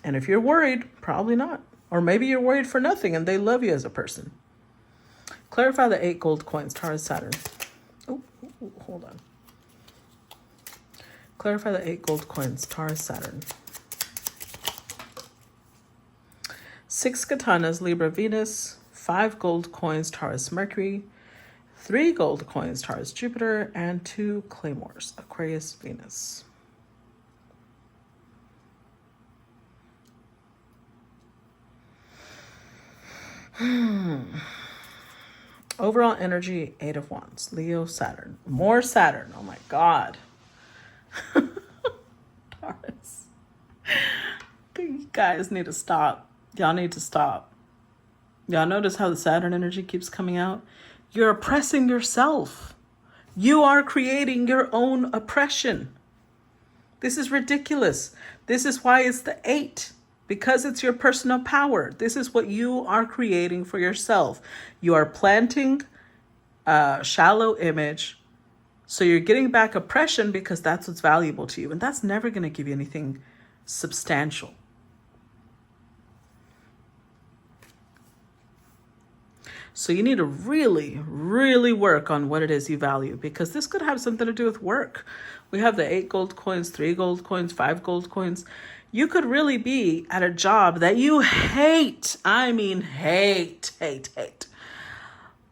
And if you're worried, probably not. Or maybe you're worried for nothing and they love you as a person. Clarify the 8 gold coins, Taurus, Saturn. Oh, hold on. Clarify the 8 gold coins, Taurus, Saturn. 6 katanas, Libra, Venus. 5 gold coins, Taurus, Mercury. 3 gold coins, Taurus, Jupiter. And 2 claymores, Aquarius, Venus. Overall energy, 8 of Wands, Leo, Saturn. More Saturn. Oh my God. Taurus. You guys need to stop. Y'all need to stop. Y'all notice how the Saturn energy keeps coming out? You're oppressing yourself. You are creating your own oppression. This is ridiculous. This is why it's the 8, because it's your personal power. This is what you are creating for yourself. You are planting a shallow image. So you're getting back oppression because that's what's valuable to you. And that's never going to give you anything substantial. So you need to really, really work on what it is you value, because this could have something to do with work. We have the 8 gold coins, 3 gold coins, 5 gold coins. You could really be at a job that you hate. I mean, hate.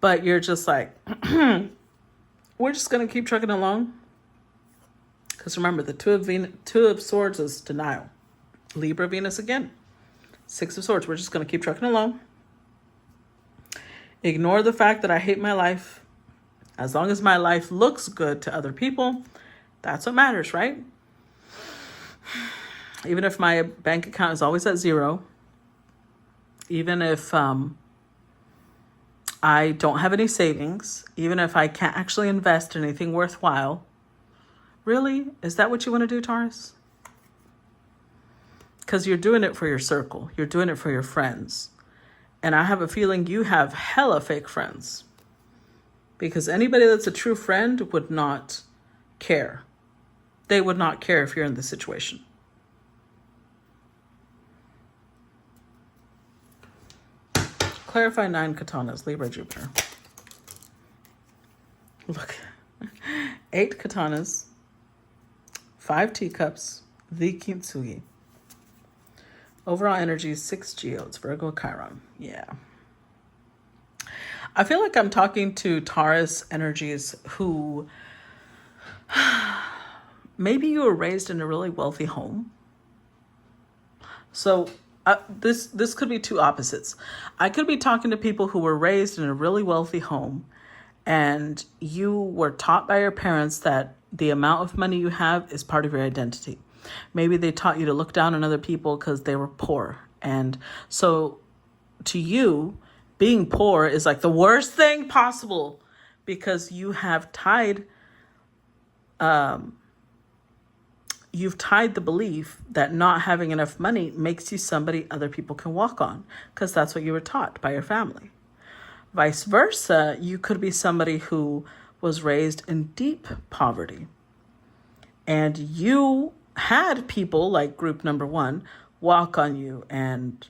But you're just like, we're just going to keep trucking along. Because remember, the two of Swords is denial. Libra Venus again. 6 of Swords. We're just going to keep trucking along. Ignore the fact that I hate my life. As long as my life looks good to other people, that's what matters, right? Even if my bank account is always at 0, even if I don't have any savings, even if I can't actually invest in anything worthwhile, really? Is that what you want to do, Taurus? Because you're doing it for your circle. You're doing it for your friends. And I have a feeling you have hella fake friends, because anybody that's a true friend would not care. They would not care if you're in this situation. Clarify 9 katanas, Libra, Jupiter. Look, 8 katanas, 5 teacups, the kintsugi. Overall energy, 6 geodes, Virgo, Chiron. Yeah. I feel like I'm talking to Taurus energies who maybe you were raised in a really wealthy home. So this could be two opposites. I could be talking to people who were raised in a really wealthy home, and you were taught by your parents that the amount of money you have is part of your identity. Maybe they taught you to look down on other people because they were poor. And so to you, being poor is like the worst thing possible, because you have tied, you've tied the belief that not having enough money makes you somebody other people can walk on, because that's what you were taught by your family. Vice versa, you could be somebody who was raised in deep poverty, and you had people like group number 1 walk on you and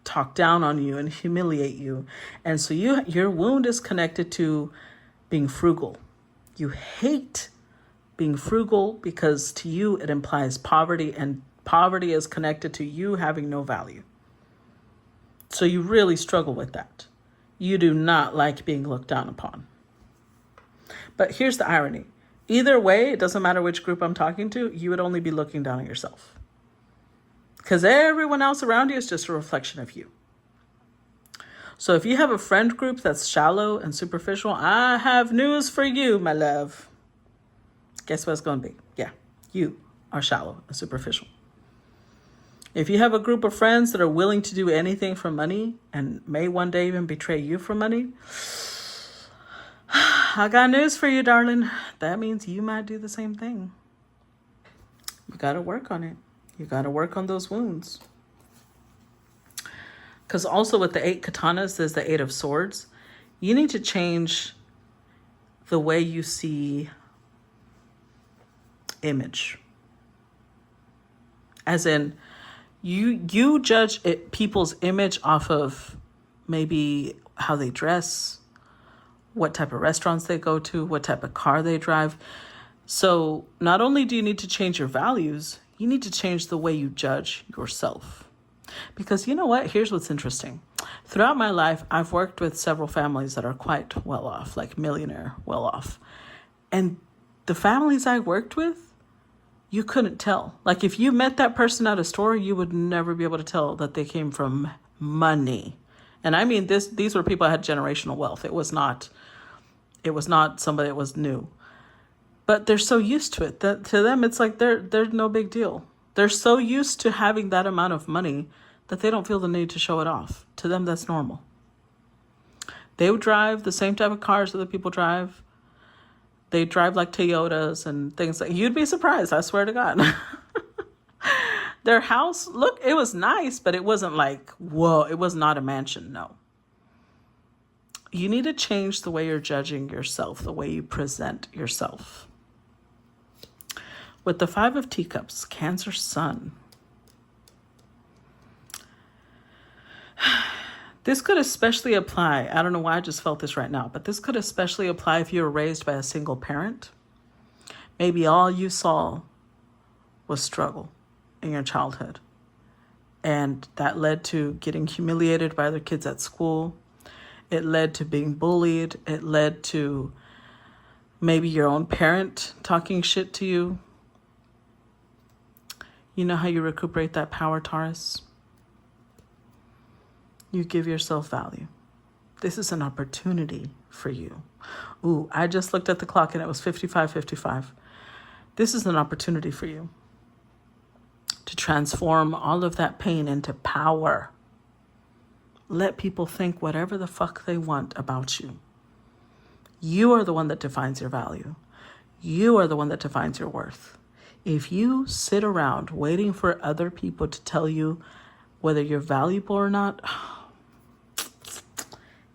talk down on you and humiliate you. And so your wound is connected to being frugal. You hate being frugal because to you it implies poverty, and poverty is connected to you having no value. So you really struggle with that. You do not like being looked down upon. But here's the irony. Either way, it doesn't matter which group I'm talking to, you would only be looking down on yourself, because everyone else around you is just a reflection of you. So if you have a friend group that's shallow and superficial, I have news for you, my love. Guess what it's going to be? Yeah, you are shallow and superficial. If you have a group of friends that are willing to do anything for money and may one day even betray you for money, I got news for you, darling. That means you might do the same thing. You got to work on it. You got to work on those wounds. Because also with the 8 katanas, there's the 8 of Swords. You need to change the way you see image. As in, you judge people's image off of maybe how they dress, what type of restaurants they go to, what type of car they drive. So not only do you need to change your values, you need to change the way you judge yourself. Because you know what? Here's what's interesting. Throughout my life, I've worked with several families that are quite well off, like millionaire well off. And the families I worked with, you couldn't tell. Like if you met that person at a store, you would never be able to tell that they came from money. And I mean, these were people that had generational wealth. It was not somebody that was new. But they're so used to it that to them, it's like they're no big deal. They're so used to having that amount of money that they don't feel the need to show it off. To them, that's normal. They would drive the same type of cars other people drive. They drive like Toyotas and things like, you'd be surprised, I swear to God. Their house, look, it was nice, but it wasn't like, whoa, it was not a mansion, no. You need to change the way you're judging yourself, the way you present yourself. With the Five of Teacups, Cancer Sun. This could especially apply, I don't know why I just felt this right now, but this could especially apply if you were raised by a single parent. Maybe all you saw was struggle in your childhood. And that led to getting humiliated by other kids at school. It led to being bullied. It led to maybe your own parent talking shit to you. You know how you recuperate that power, Taurus? You give yourself value. This is an opportunity for you. Ooh, I just looked at the clock and it was 55:55. This is an opportunity for you to transform all of that pain into power. Let people think whatever the fuck they want about you. You are the one that defines your value. You are the one that defines your worth. If you sit around waiting for other people to tell you whether you're valuable or not,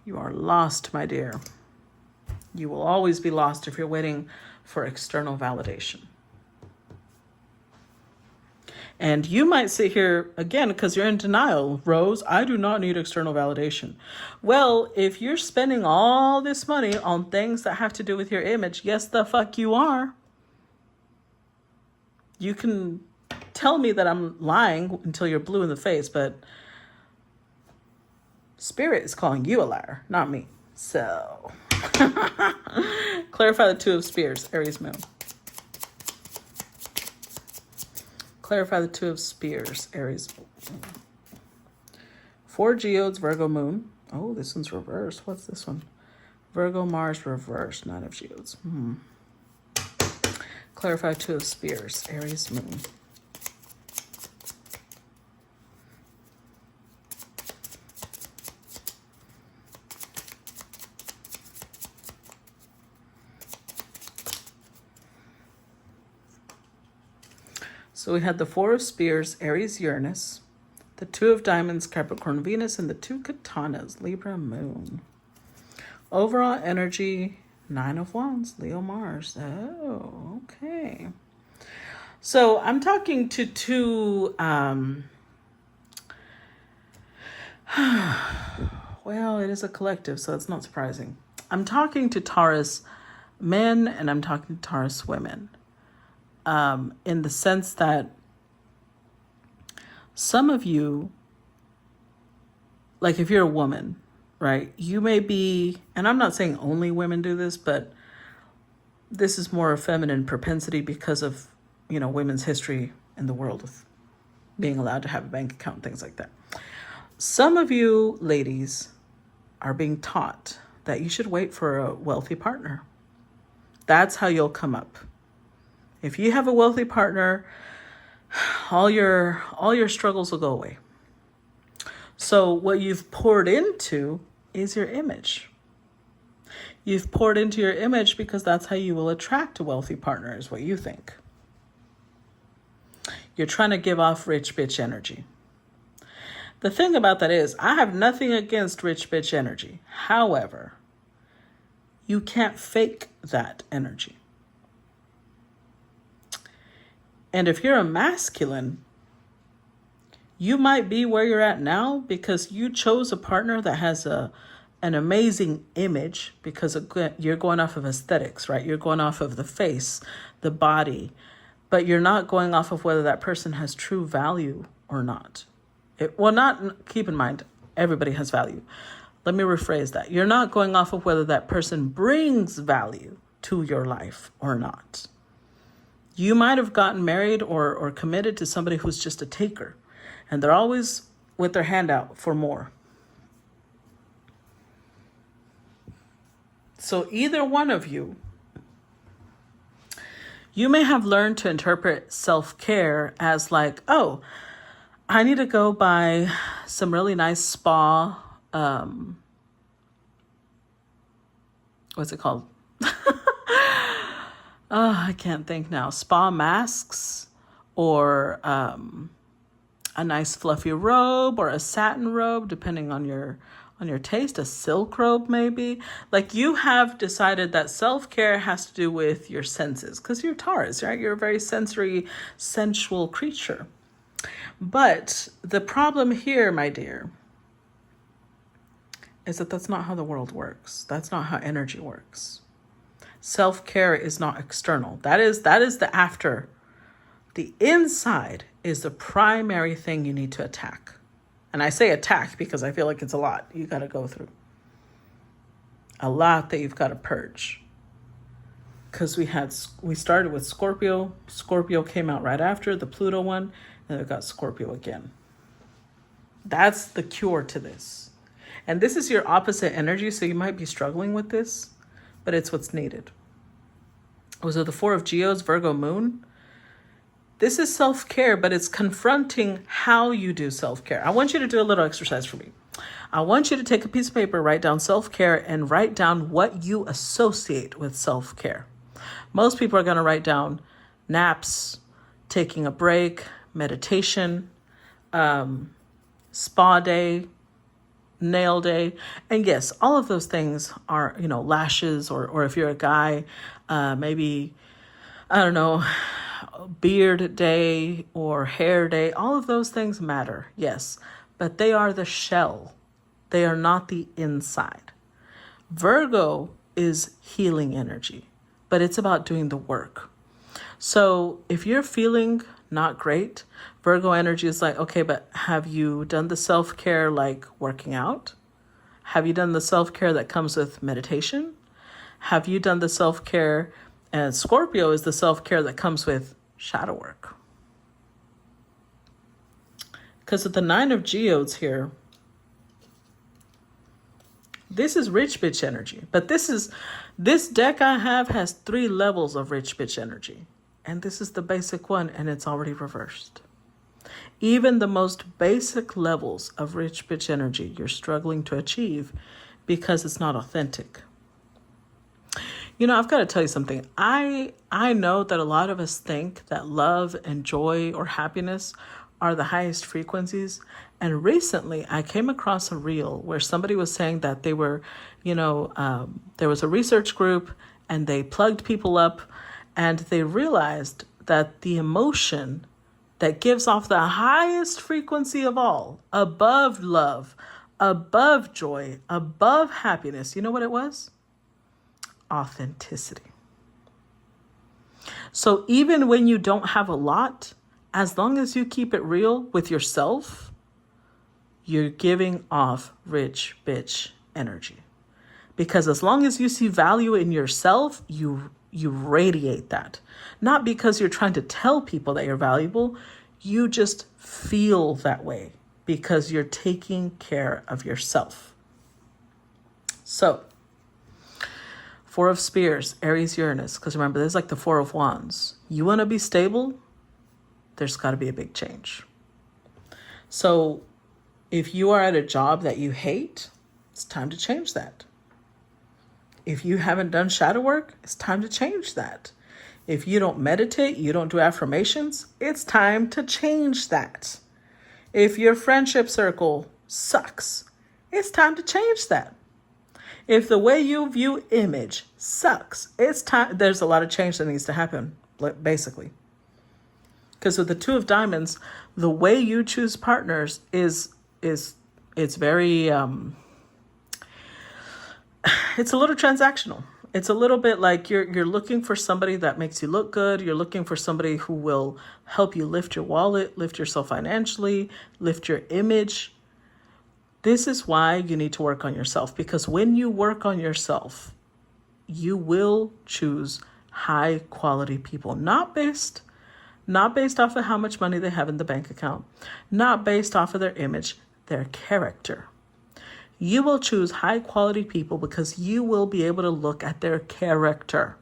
you are lost, my dear. You will always be lost if you're waiting for external validation. And you might sit here, again, because you're in denial, Rose, I do not need external validation. Well, if you're spending all this money on things that have to do with your image, yes, the fuck you are. You can tell me that I'm lying until you're blue in the face, but Spirit is calling you a liar, not me. So, clarify the Two of Spears, Aries moon. Clarify the Two of Spears, Aries moon. 4 geodes, Virgo moon. Oh, this one's reversed. What's this one? Virgo, Mars, reversed, 9 of geodes. Clarify Two of Spears, Aries moon. So we had the 4 of Spears, Aries, Uranus, the 2 of Diamonds, Capricorn, Venus, and the 2 Katanas, Libra, Moon. Overall energy, 9 of Wands, Leo, Mars. Oh, okay. So I'm talking to two, well, it is a collective, so it's not surprising. I'm talking to Taurus men and I'm talking to Taurus women. In the sense that some of you, like if you're a woman, right, you may be, and I'm not saying only women do this, but this is more a feminine propensity because of, you know, women's history in the world of being allowed to have a bank account, things like that. Some of you ladies are being taught that you should wait for a wealthy partner. That's how you'll come up. If you have a wealthy partner, all your struggles will go away. So what you've poured into is your image. You've poured into your image because that's how you will attract a wealthy partner, is what you think. You're trying to give off rich bitch energy. The thing about that is, I have nothing against rich bitch energy. However, you can't fake that energy. And if you're a masculine, you might be where you're at now because you chose a partner that has an amazing image, because you're going off of aesthetics, right? You're going off of the face, the body, but you're not going off of whether that person has true value or not. Keep in mind, everybody has value. Let me rephrase that. You're not going off of whether that person brings value to your life or not. You might have gotten married or committed to somebody who's just a taker, and they're always with their hand out for more. So either one of you may have learned to interpret self-care as like, oh, I need to go buy some really nice spa what's it called? I can't think now. Spa masks, or a nice fluffy robe, or a satin robe, depending on your taste, a silk robe maybe. Like, you have decided that self-care has to do with your senses, because you're Taurus, right? You're a very sensory, sensual creature. But the problem here, my dear, is that that's not how the world works. That's not how energy works. Self-care is not external. That is the after. The inside is the primary thing you need to attack. And I say attack because I feel like it's a lot you got to go through. A lot that you've got to purge. Because we started with Scorpio. Scorpio came out right after the Pluto one. And we've got Scorpio again. That's the cure to this. And this is your opposite energy, so you might be struggling with this, but it's what's needed. So the Four of Geodes, Virgo moon. This is self-care, but it's confronting how you do self-care. I want you to do a little exercise for me. I want you to take a piece of paper, write down self-care, and write down what you associate with self-care. Most people are going to write down naps, taking a break, meditation, spa day, nail day. And yes, all of those things are, lashes, or if you're a guy, maybe, I don't know, beard day or hair day. All of those things matter, yes, but they are the shell. They are not the inside. Virgo is healing energy, but it's about doing the work. So if you're feeling not great, Virgo energy is like, okay, but have you done the self-care like working out? Have you done the self-care that comes with meditation? Have you done the self-care? And Scorpio is the self-care that comes with shadow work. Because with the Nine of Geodes here, this is rich bitch energy. But this deck I have has 3 levels of rich bitch energy. And this is the basic one, and it's already reversed. Even the most basic levels of rich bitch energy you're struggling to achieve because it's not authentic. I've got to tell you something. I know that a lot of us think that love and joy or happiness are the highest frequencies. And recently I came across a reel where somebody was saying that they were, there was a research group and they plugged people up and they realized that the emotion that gives off the highest frequency of all, above love, above joy, above happiness, you know what it was? Authenticity. So even when you don't have a lot, as long as you keep it real with yourself, you're giving off rich bitch energy. Because as long as you see value in yourself, you radiate that. Not because you're trying to tell people that you're valuable, you just feel that way because you're taking care of yourself. So, Four of Spears, Aries, Uranus, because remember, there's like the Four of Wands. You want to be stable, there's got to be a big change. So if you are at a job that you hate, it's time to change that. If you haven't done shadow work, it's time to change that. If you don't meditate, you don't do affirmations, it's time to change that. If your friendship circle sucks, it's time to change that. If the way you view image sucks, it's time. There's a lot of change that needs to happen, basically. Because with the Two of Diamonds, the way you choose partners it's very, it's a little transactional. It's a little bit like you're looking for somebody that makes you look good. You're looking for somebody who will help you lift your wallet, lift yourself financially, lift your image. This is why you need to work on yourself, because when you work on yourself, you will choose high quality people, not based off of how much money they have in the bank account, not based off of their image, their character. You will choose high quality people because you will be able to look at their character.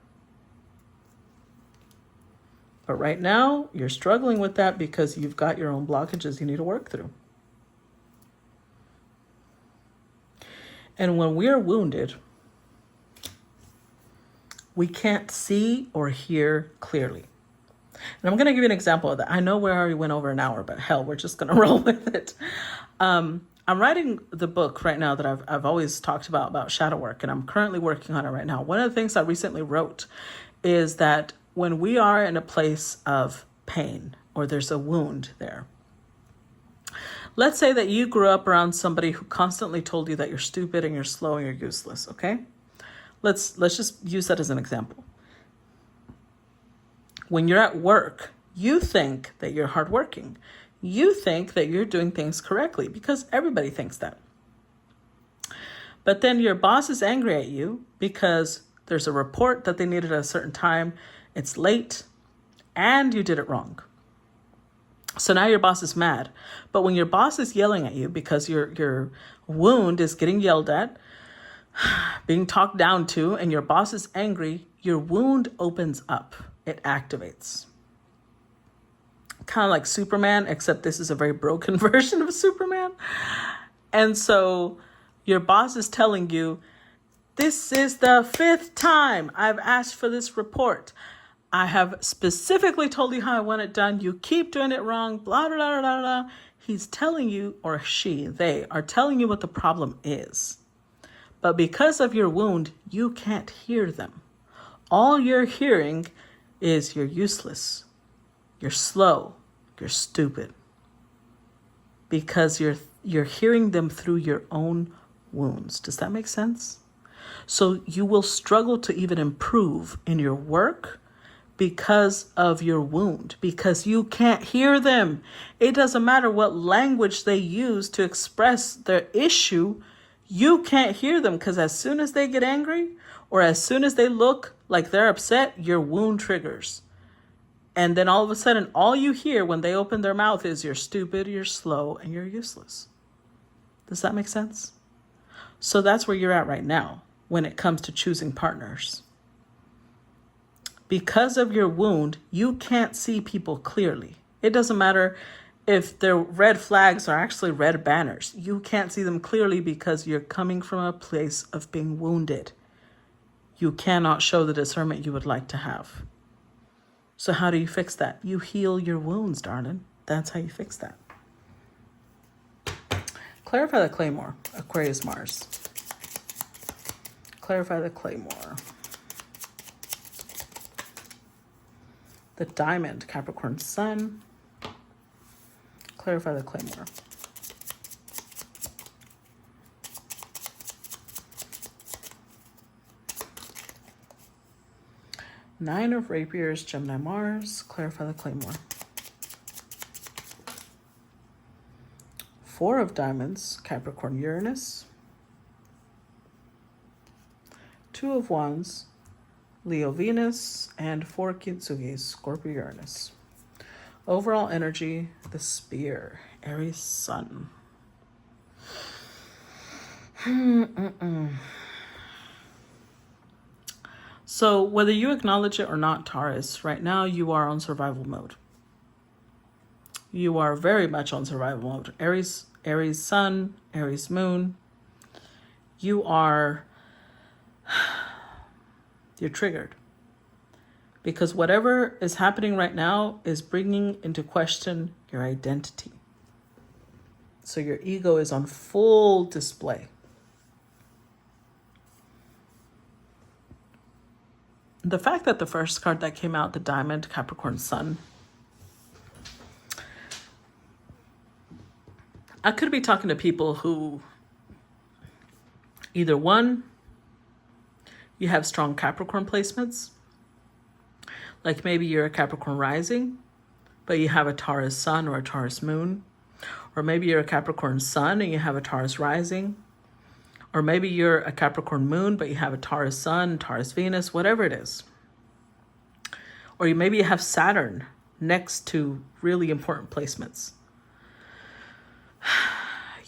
But right now, you're struggling with that because you've got your own blockages you need to work through. And when we're wounded, we can't see or hear clearly. And I'm going to give you an example of that. I know we already went over an hour, but hell, we're just going to roll with it. I'm writing the book right now that I've always talked about shadow work, and I'm currently working on it right now. One of the things I recently wrote is that when we are in a place of pain or there's a wound there, let's say that you grew up around somebody who constantly told you that you're stupid and you're slow and you're useless, okay? Let's just use that as an example. When you're at work, you think that you're hardworking. You think that you're doing things correctly because everybody thinks that. But then your boss is angry at you because there's a report that they needed at a certain time. It's late and you did it wrong. So now your boss is mad. But when your boss is yelling at you because your wound is getting yelled at, being talked down to, and your boss is angry, your wound opens up. It activates. Kind of like Superman, except this is a very broken version of Superman. And so your boss is telling you, this is the 5th time I've asked for this report. I have specifically told you how I want it done. You keep doing it wrong, blah, blah, blah, blah, blah. He's telling you, or they are telling you what the problem is. But because of your wound, you can't hear them. All you're hearing is you're useless, you're slow, you're stupid. Because you're hearing them through your own wounds. Does that make sense? So you will struggle to even improve in your work because of your wound, because you can't hear them. It doesn't matter what language they use to express their issue, you can't hear them, because as soon as they get angry or as soon as they look like they're upset, your wound triggers. And then all of a sudden, all you hear when they open their mouth is you're stupid, you're slow, and you're useless. Does that make sense? So that's where you're at right now when it comes to choosing partners. Because of your wound, you can't see people clearly. It doesn't matter if their red flags are actually red banners. You can't see them clearly because you're coming from a place of being wounded. You cannot show the discernment you would like to have. So how do you fix that? You heal your wounds, darling. That's how you fix that. Clarify the Claymore, Aquarius Mars. Clarify the Claymore. The Diamond, Capricorn Sun. Clarify the Claymore. Nine of Rapiers, Gemini Mars. Clarify the Claymore. Four of Diamonds, Capricorn Uranus. Two of Wands, Leo Venus. And four Kintsugi, Scorpio Uranus. Overall energy, the Spear, Aries Sun. So whether you acknowledge it or not, Taurus, right now you are on survival mode. You are very much on survival mode. Aries Sun, Aries Moon. You're triggered. Because whatever is happening right now is bringing into question your identity. So your ego is on full display. The fact that the first card that came out, the Diamond, Capricorn Sun, I could be talking to people who either one, you have strong Capricorn placements, like maybe you're a Capricorn rising, but you have a Taurus sun or a Taurus moon, or maybe you're a Capricorn sun and you have a Taurus rising, or maybe you're a Capricorn moon, but you have a Taurus sun, Taurus Venus, whatever it is. Or maybe you have Saturn next to really important placements.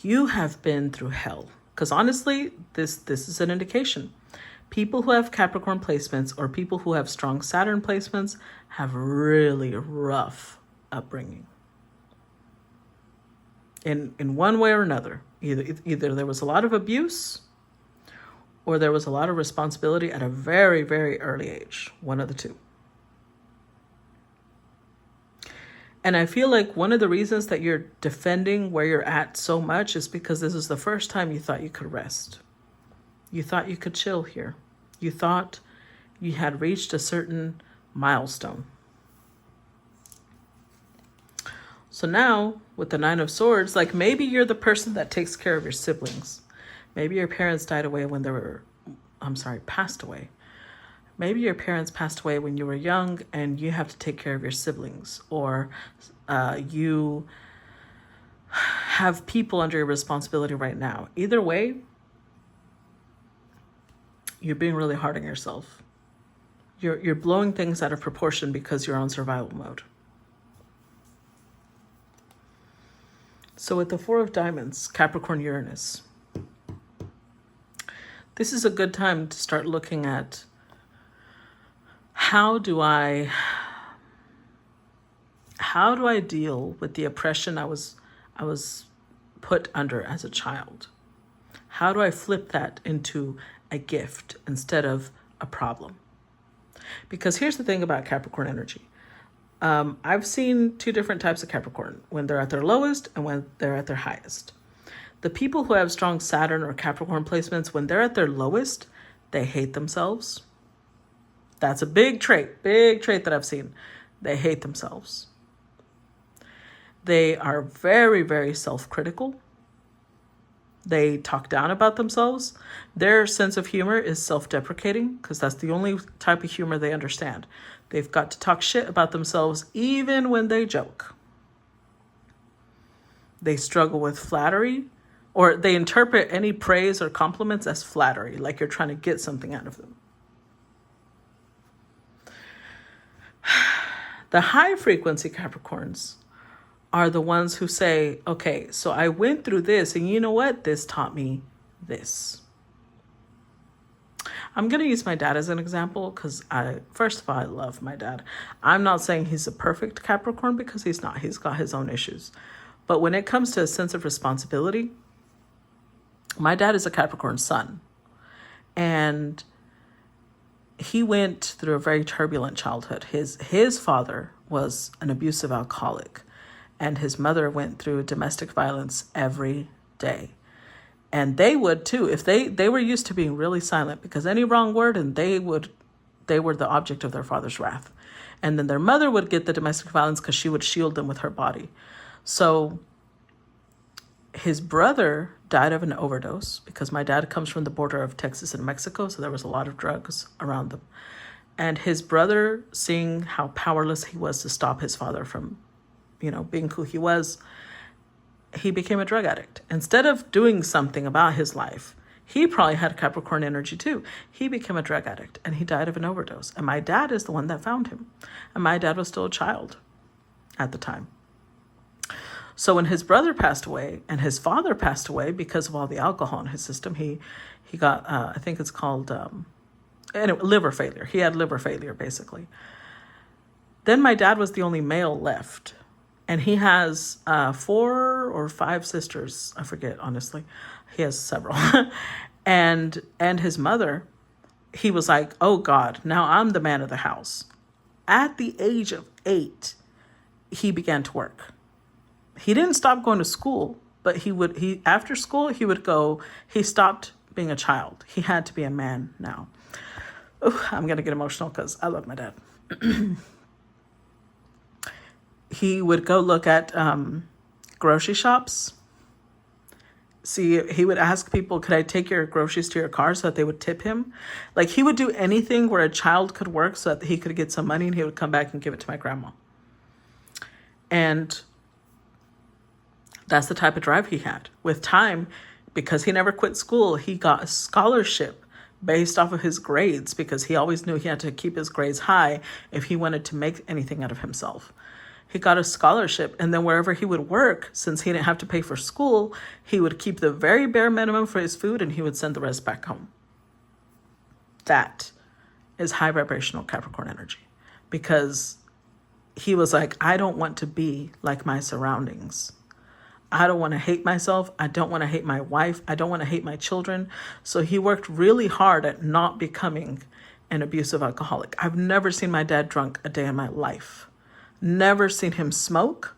You have been through hell. Because honestly, this is an indication. People who have Capricorn placements or people who have strong Saturn placements have really rough upbringing. In one way or another. Either there was a lot of abuse, or there was a lot of responsibility at a very, very early age. One of the two. And I feel like one of the reasons that you're defending where you're at so much is because this is the first time you thought you could rest. You thought you could chill here. You thought you had reached a certain milestone. So now, with the Nine of Swords, like maybe you're the person that takes care of your siblings. Maybe your parents died away when they were, passed away. Maybe your parents passed away when you were young and you have to take care of your siblings, or you have people under your responsibility right now. Either way, you're being really hard on yourself. You're blowing things out of proportion because you're on survival mode. So with the Four of Diamonds, Capricorn, Uranus, this is a good time to start looking at how do I deal with the oppression I was put under as a child? How do I flip that into a gift instead of a problem? Because here's the thing about Capricorn energy. I've seen two different types of Capricorn, when they're at their lowest and when they're at their highest. The people who have strong Saturn or Capricorn placements, when they're at their lowest, they hate themselves. That's a big trait that I've seen. They hate themselves. They are very, very self-critical. They talk down about themselves. Their sense of humor is self-deprecating, because that's the only type of humor they understand. They've got to talk shit about themselves even when they joke. They struggle with flattery, or they interpret any praise or compliments as flattery, like you're trying to get something out of them. The high frequency Capricorns are the ones who say, okay, so I went through this, and you know what? This taught me this. I'm going to use my dad as an example because first of all, I love my dad. I'm not saying he's a perfect Capricorn, because he's not. He's got his own issues. But when it comes to a sense of responsibility, my dad is a Capricorn sun. And he went through a very turbulent childhood. His father was an abusive alcoholic, and his mother went through domestic violence every day. And they would too, if they were used to being really silent, because any wrong word and they were the object of their father's wrath. And then their mother would get the domestic violence because she would shield them with her body. So his brother died of an overdose, because my dad comes from the border of Texas and Mexico, so there was a lot of drugs around them. And his brother, seeing how powerless he was to stop his father from, being who he was, he became a drug addict. Instead of doing something about his life, he probably had Capricorn energy too. He became a drug addict and he died of an overdose. And my dad is the one that found him. And my dad was still a child at the time. So when his brother passed away and his father passed away because of all the alcohol in his system, he got, I think it's called liver failure. He had liver failure, basically. Then my dad was the only male left. And he has 4 or 5 sisters. I forget, honestly. He has several. and his mother, he was like, oh God, now I'm the man of the house. At the age of 8, he began to work. He didn't stop going to school, but after school, he stopped being a child. He had to be a man now. Ooh, I'm going to get emotional because I love my dad. He would go look at grocery shops. See, he would ask people, could I take your groceries to your car, so that they would tip him? Like, he would do anything where a child could work so that he could get some money, and he would come back and give it to my grandma. And that's the type of drive he had. With time, because he never quit school, he got a scholarship based off of his grades, because he always knew he had to keep his grades high if he wanted to make anything out of himself. He got a scholarship, and then wherever he would work, since he didn't have to pay for school, he would keep the very bare minimum for his food, and he would send the rest back home. That is high vibrational Capricorn energy, because he was like, I don't want to be like my surroundings. I don't want to hate myself. I don't want to hate my wife. I don't want to hate my children. So he worked really hard at not becoming an abusive alcoholic. I've never seen my dad drunk a day in my life. Never seen him smoke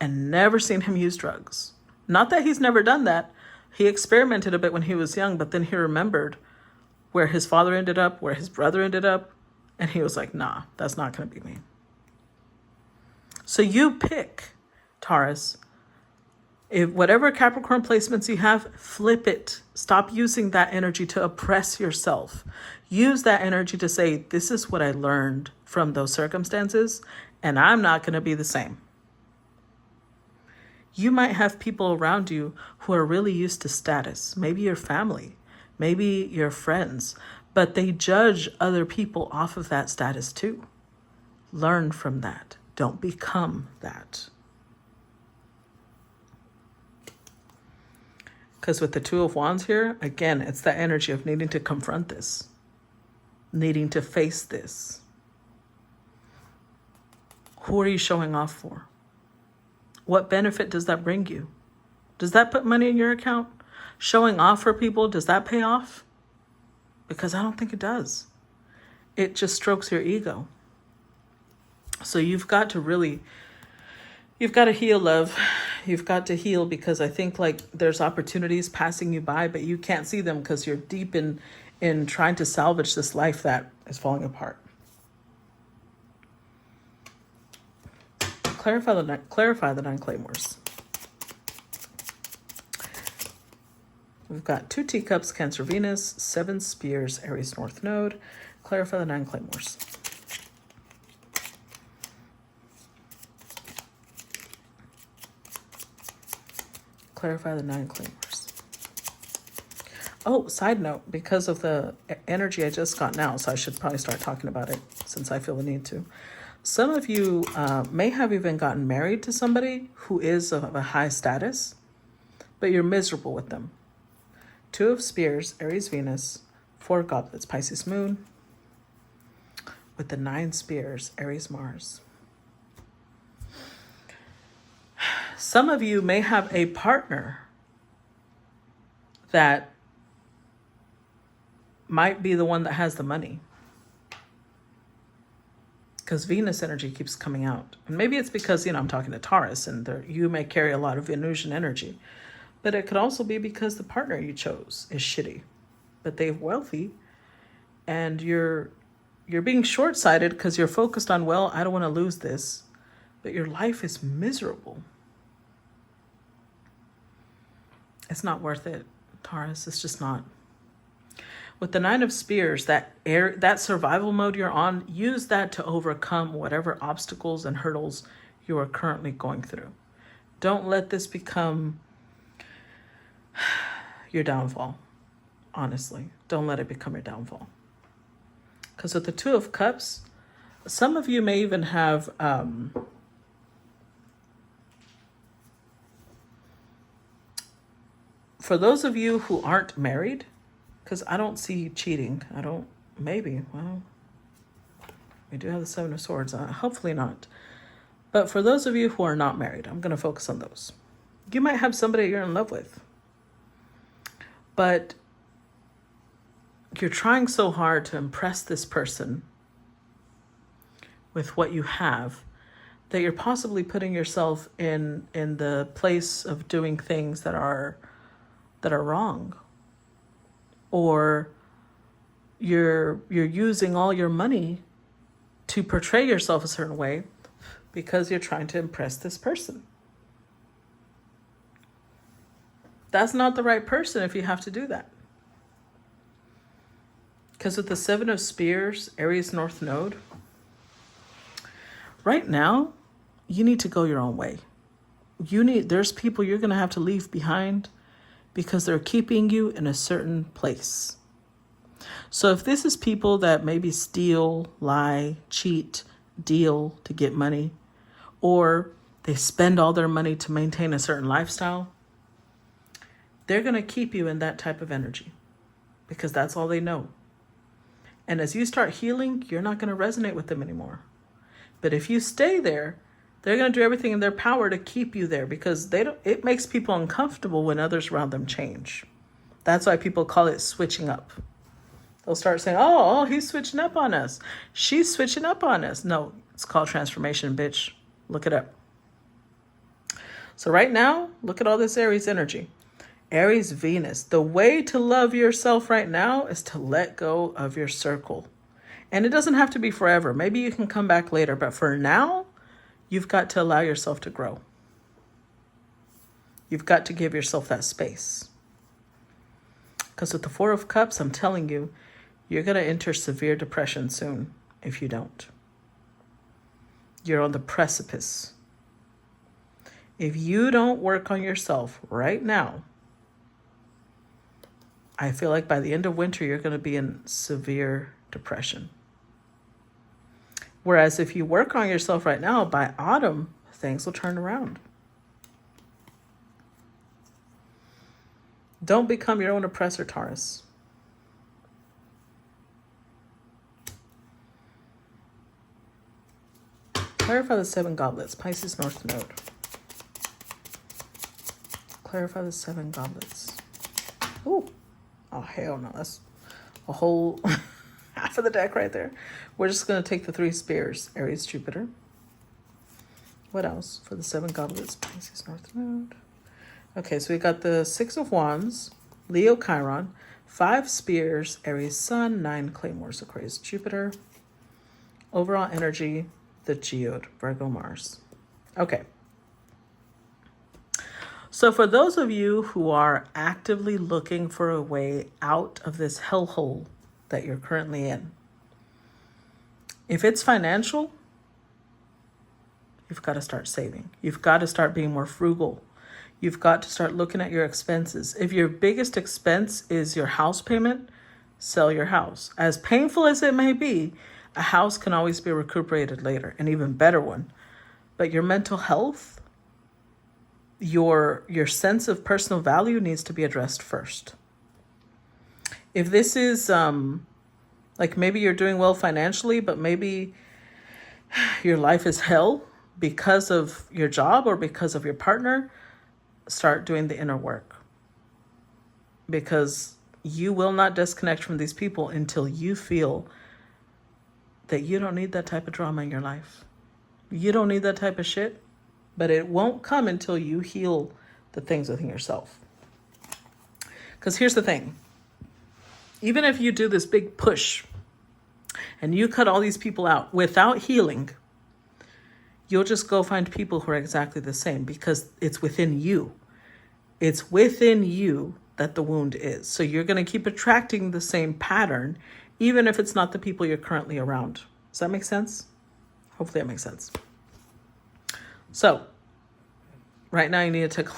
and never seen him use drugs. Not that he's never done that. He experimented a bit when he was young, but then he remembered where his father ended up, where his brother ended up, and he was like, nah, that's not going to be me. So you pick, Taurus. If whatever Capricorn placements you have, flip it. Stop using that energy to oppress yourself. Use that energy to say, this is what I learned from those circumstances, and I'm not going to be the same. You might have people around you who are really used to status, maybe your family, maybe your friends, but they judge other people off of that status too. Learn from that. Don't become that. Because with the Two of Wands here, again, it's that energy of needing to confront this, needing to face this. Who are you showing off for? What benefit does that bring you? Does that put money in your account? Showing off for people, does that pay off? Because I don't think it does. It just strokes your ego. So you've got to heal, love. You've got to heal, because I think like there's opportunities passing you by, but you can't see them because you're deep in trying to salvage this life that is falling apart. Clarify the 9 claymores. We've got 2 teacups, Cancer Venus, 7 spears, Aries North Node. Clarify the 9 claymores. Clarify the 9 claymores. Oh, side note, because of the energy I just got now, so I should probably start talking about it since I feel the need to. Some of you may have even gotten married to somebody who is of a high status, but you're miserable with them. 2 of spears, Aries Venus, 4 goblets, Pisces Moon, with the 9 spears, Aries Mars. Some of you may have a partner that might be the one that has the money, because Venus energy keeps coming out. And maybe it's because, I'm talking to Taurus, and you may carry a lot of Venusian energy. But it could also be because the partner you chose is shitty, but they're wealthy, and you're being short-sighted because you're focused on, well, I don't want to lose this, but your life is miserable. It's not worth it, Taurus. It's just not. With the 9 of spears, that survival mode you're on, use that to overcome whatever obstacles and hurdles you are currently going through. Don't let this become your downfall. Honestly, don't let it become your downfall. Because with the 2 of cups, some of you may even have for those of you who aren't married, because I don't see cheating. Well, we do have the 7 of Swords. Hopefully not. But for those of you who are not married, I'm going to focus on those. You might have somebody you're in love with, but you're trying so hard to impress this person with what you have that you're possibly putting yourself in the place of doing things that are wrong, or you're using all your money to portray yourself a certain way because you're trying to impress this person. That's not the right person if you have to do that. Because with the 7 of spears, Aries North Node, right now, you need to go your own way. There's people you're going to have to leave behind because they're keeping you in a certain place. So if this is people that maybe steal, lie, cheat, deal to get money, or they spend all their money to maintain a certain lifestyle, they're going to keep you in that type of energy because that's all they know. And as you start healing, you're not going to resonate with them anymore. But if you stay there, They're going to do everything in their power to keep you there because it makes people uncomfortable when others around them change. That's why people call it switching up. They'll start saying, oh, he's switching up on us. She's switching up on us. No, it's called transformation, bitch. Look it up. So right now, look at all this Aries energy. Aries Venus. The way to love yourself right now is to let go of your circle. And it doesn't have to be forever. Maybe you can come back later. But for now, you've got to allow yourself to grow. You've got to give yourself that space. Because with the Four of Cups, I'm telling you, you're going to enter severe depression soon if you don't. You're on the precipice. If you don't work on yourself right now, I feel like by the end of winter, you're going to be in severe depression. Whereas if you work on yourself right now, by autumn, things will turn around. Don't become your own oppressor, Taurus. Clarify the 7 goblets, Pisces North Node. Clarify the 7 goblets. Ooh. Oh, hell no. That's a whole half of the deck right there. We're just going to take the 3 spears. Aries, Jupiter. What else for the 7 goblets? Pisces North Node. Okay, so we got the 6 of Wands, Leo, Chiron, 5 spears, Aries, Sun, 9 claymores, Aquarius, Jupiter. Overall energy, the Geode, Virgo, Mars. Okay. So for those of you who are actively looking for a way out of this hellhole that you're currently in, if it's financial, you've got to start saving. You've got to start being more frugal. You've got to start looking at your expenses. If your biggest expense is your house payment, sell your house. As painful as it may be, a house can always be recuperated later, an even better one. But your mental health, your sense of personal value needs to be addressed first. If this is like maybe you're doing well financially, but maybe your life is hell because of your job or because of your partner, start doing the inner work. Because you will not disconnect from these people until you feel that you don't need that type of drama in your life. You don't need that type of shit. But it won't come until you heal the things within yourself. Because here's the thing. Even if you do this big push and you cut all these people out without healing, you'll just go find people who are exactly the same because it's within you. It's within you that the wound is. So you're going to keep attracting the same pattern, even if it's not the people you're currently around. Does that make sense? Hopefully that makes sense. So right now you need to take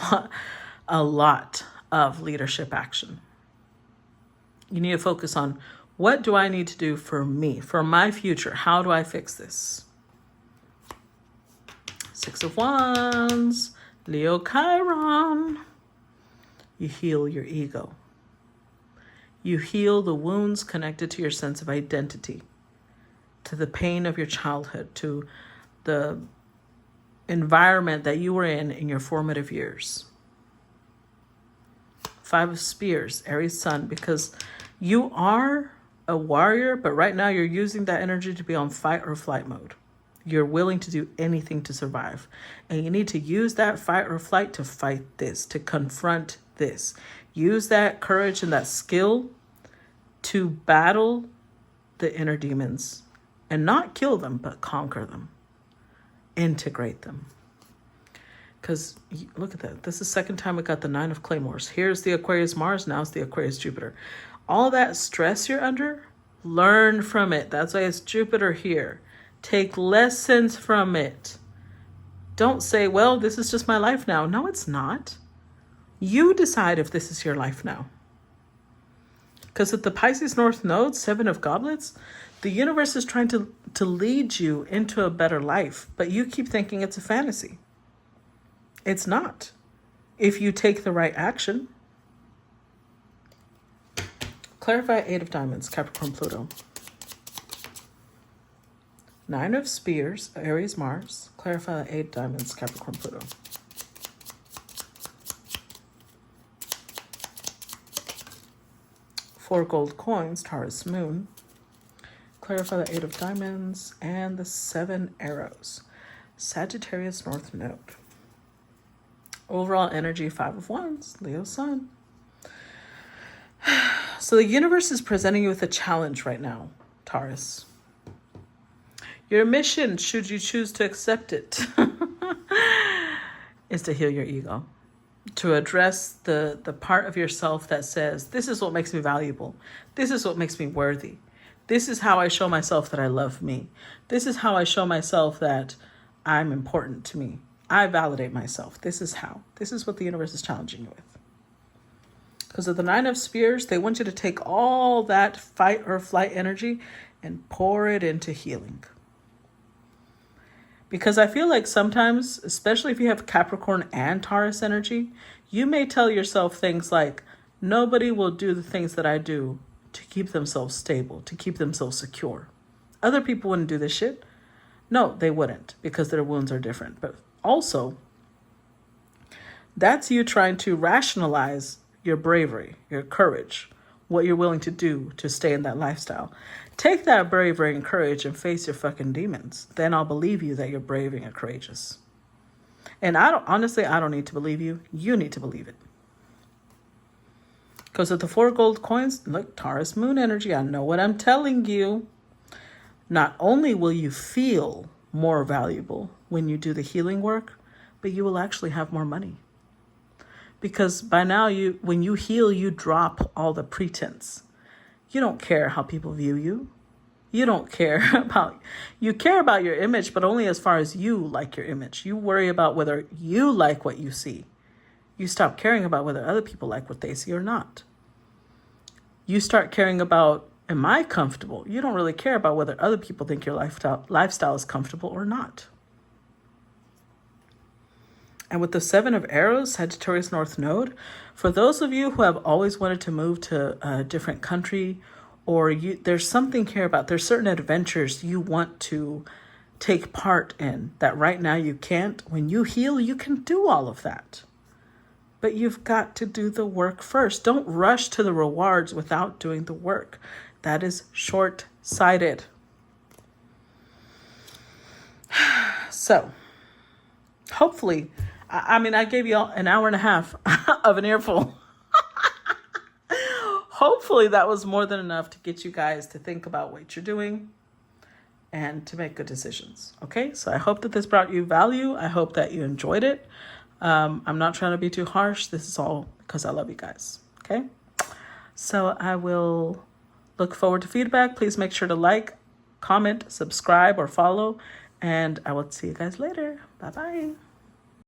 a lot of leadership action. You need to focus on what do I need to do for me, for my future? How do I fix this? 6 of Wands, Leo, Chiron. You heal your ego. You heal the wounds connected to your sense of identity, to the pain of your childhood, to the environment that you were in your formative years. 5 of Spears, Aries Sun, because you are a warrior, but right now you're using that energy to be on fight or flight mode. You're willing to do anything to survive. And you need to use that fight or flight to fight this, to confront this. Use that courage and that skill to battle the inner demons and not kill them, but conquer them. Integrate them. Because look at that. This is the second time we got the 9 of Claymores. Here's the Aquarius Mars. Now it's the Aquarius Jupiter. All that stress you're under, learn from it. That's why it's Jupiter here. Take lessons from it. Don't say, well, this is just my life now. No, it's not. You decide if this is your life now. Because at the Pisces North Node, 7 of Goblets, the universe is trying to lead you into a better life, but you keep thinking it's a fantasy. It's not. If you take the right action. Clarify 8 of Diamonds, Capricorn, Pluto. Nine of Spears, Aries, Mars. Clarify the 8 diamonds, Capricorn, Pluto. Four gold coins, Taurus, Moon. Clarify the 8 of diamonds and the 7 arrows, Sagittarius, North Node. Overall energy, 5 of Wands, Leo, Sun. So the universe is presenting you with a challenge right now, Taurus. Your mission, should you choose to accept it, is to heal your ego. To address the part of yourself that says, this is what makes me valuable. This is what makes me worthy. This is how I show myself that I love me. This is how I show myself that I'm important to me. I validate myself. This is how. This is what the universe is challenging you with. Because of the 9 of Spears, they want you to take all that fight or flight energy and pour it into healing. Because I feel like sometimes, especially if you have Capricorn and Taurus energy, you may tell yourself things like, nobody will do the things that I do to keep themselves stable, to keep themselves secure. Other people wouldn't do this shit. No, they wouldn't, because their wounds are different. But also, that's you trying to rationalize your bravery, your courage, what you're willing to do to stay in that lifestyle. Take that bravery and courage and face your fucking demons. Then I'll believe you that you're brave and courageous. And I don't need to believe you. You need to believe it. Because of the 4 gold coins, look, Taurus moon energy. I know what I'm telling you. Not only will you feel more valuable when you do the healing work, but you will actually have more money. Because by now, when you heal, you drop all the pretense. You don't care how people view you. You care about your image, but only as far as you like your image. You worry about whether you like what you see. You stop caring about whether other people like what they see or not. You start caring about, am I comfortable? You don't really care about whether other people think your lifestyle is comfortable or not. And with the 7 of arrows, Sagittarius North Node, for those of you who have always wanted to move to a different country, or there's something here about, there's certain adventures you want to take part in that right now you can't. When you heal, you can do all of that. But you've got to do the work first. Don't rush to the rewards without doing the work. That is short-sighted. So, hopefully, I gave you all an hour and a half of an earful. Hopefully that was more than enough to get you guys to think about what you're doing and to make good decisions. Okay, so I hope that this brought you value. I hope that you enjoyed it. I'm not trying to be too harsh. This is all because I love you guys. Okay, so I will look forward to feedback. Please make sure to like, comment, subscribe, or follow. And I will see you guys later. Bye-bye.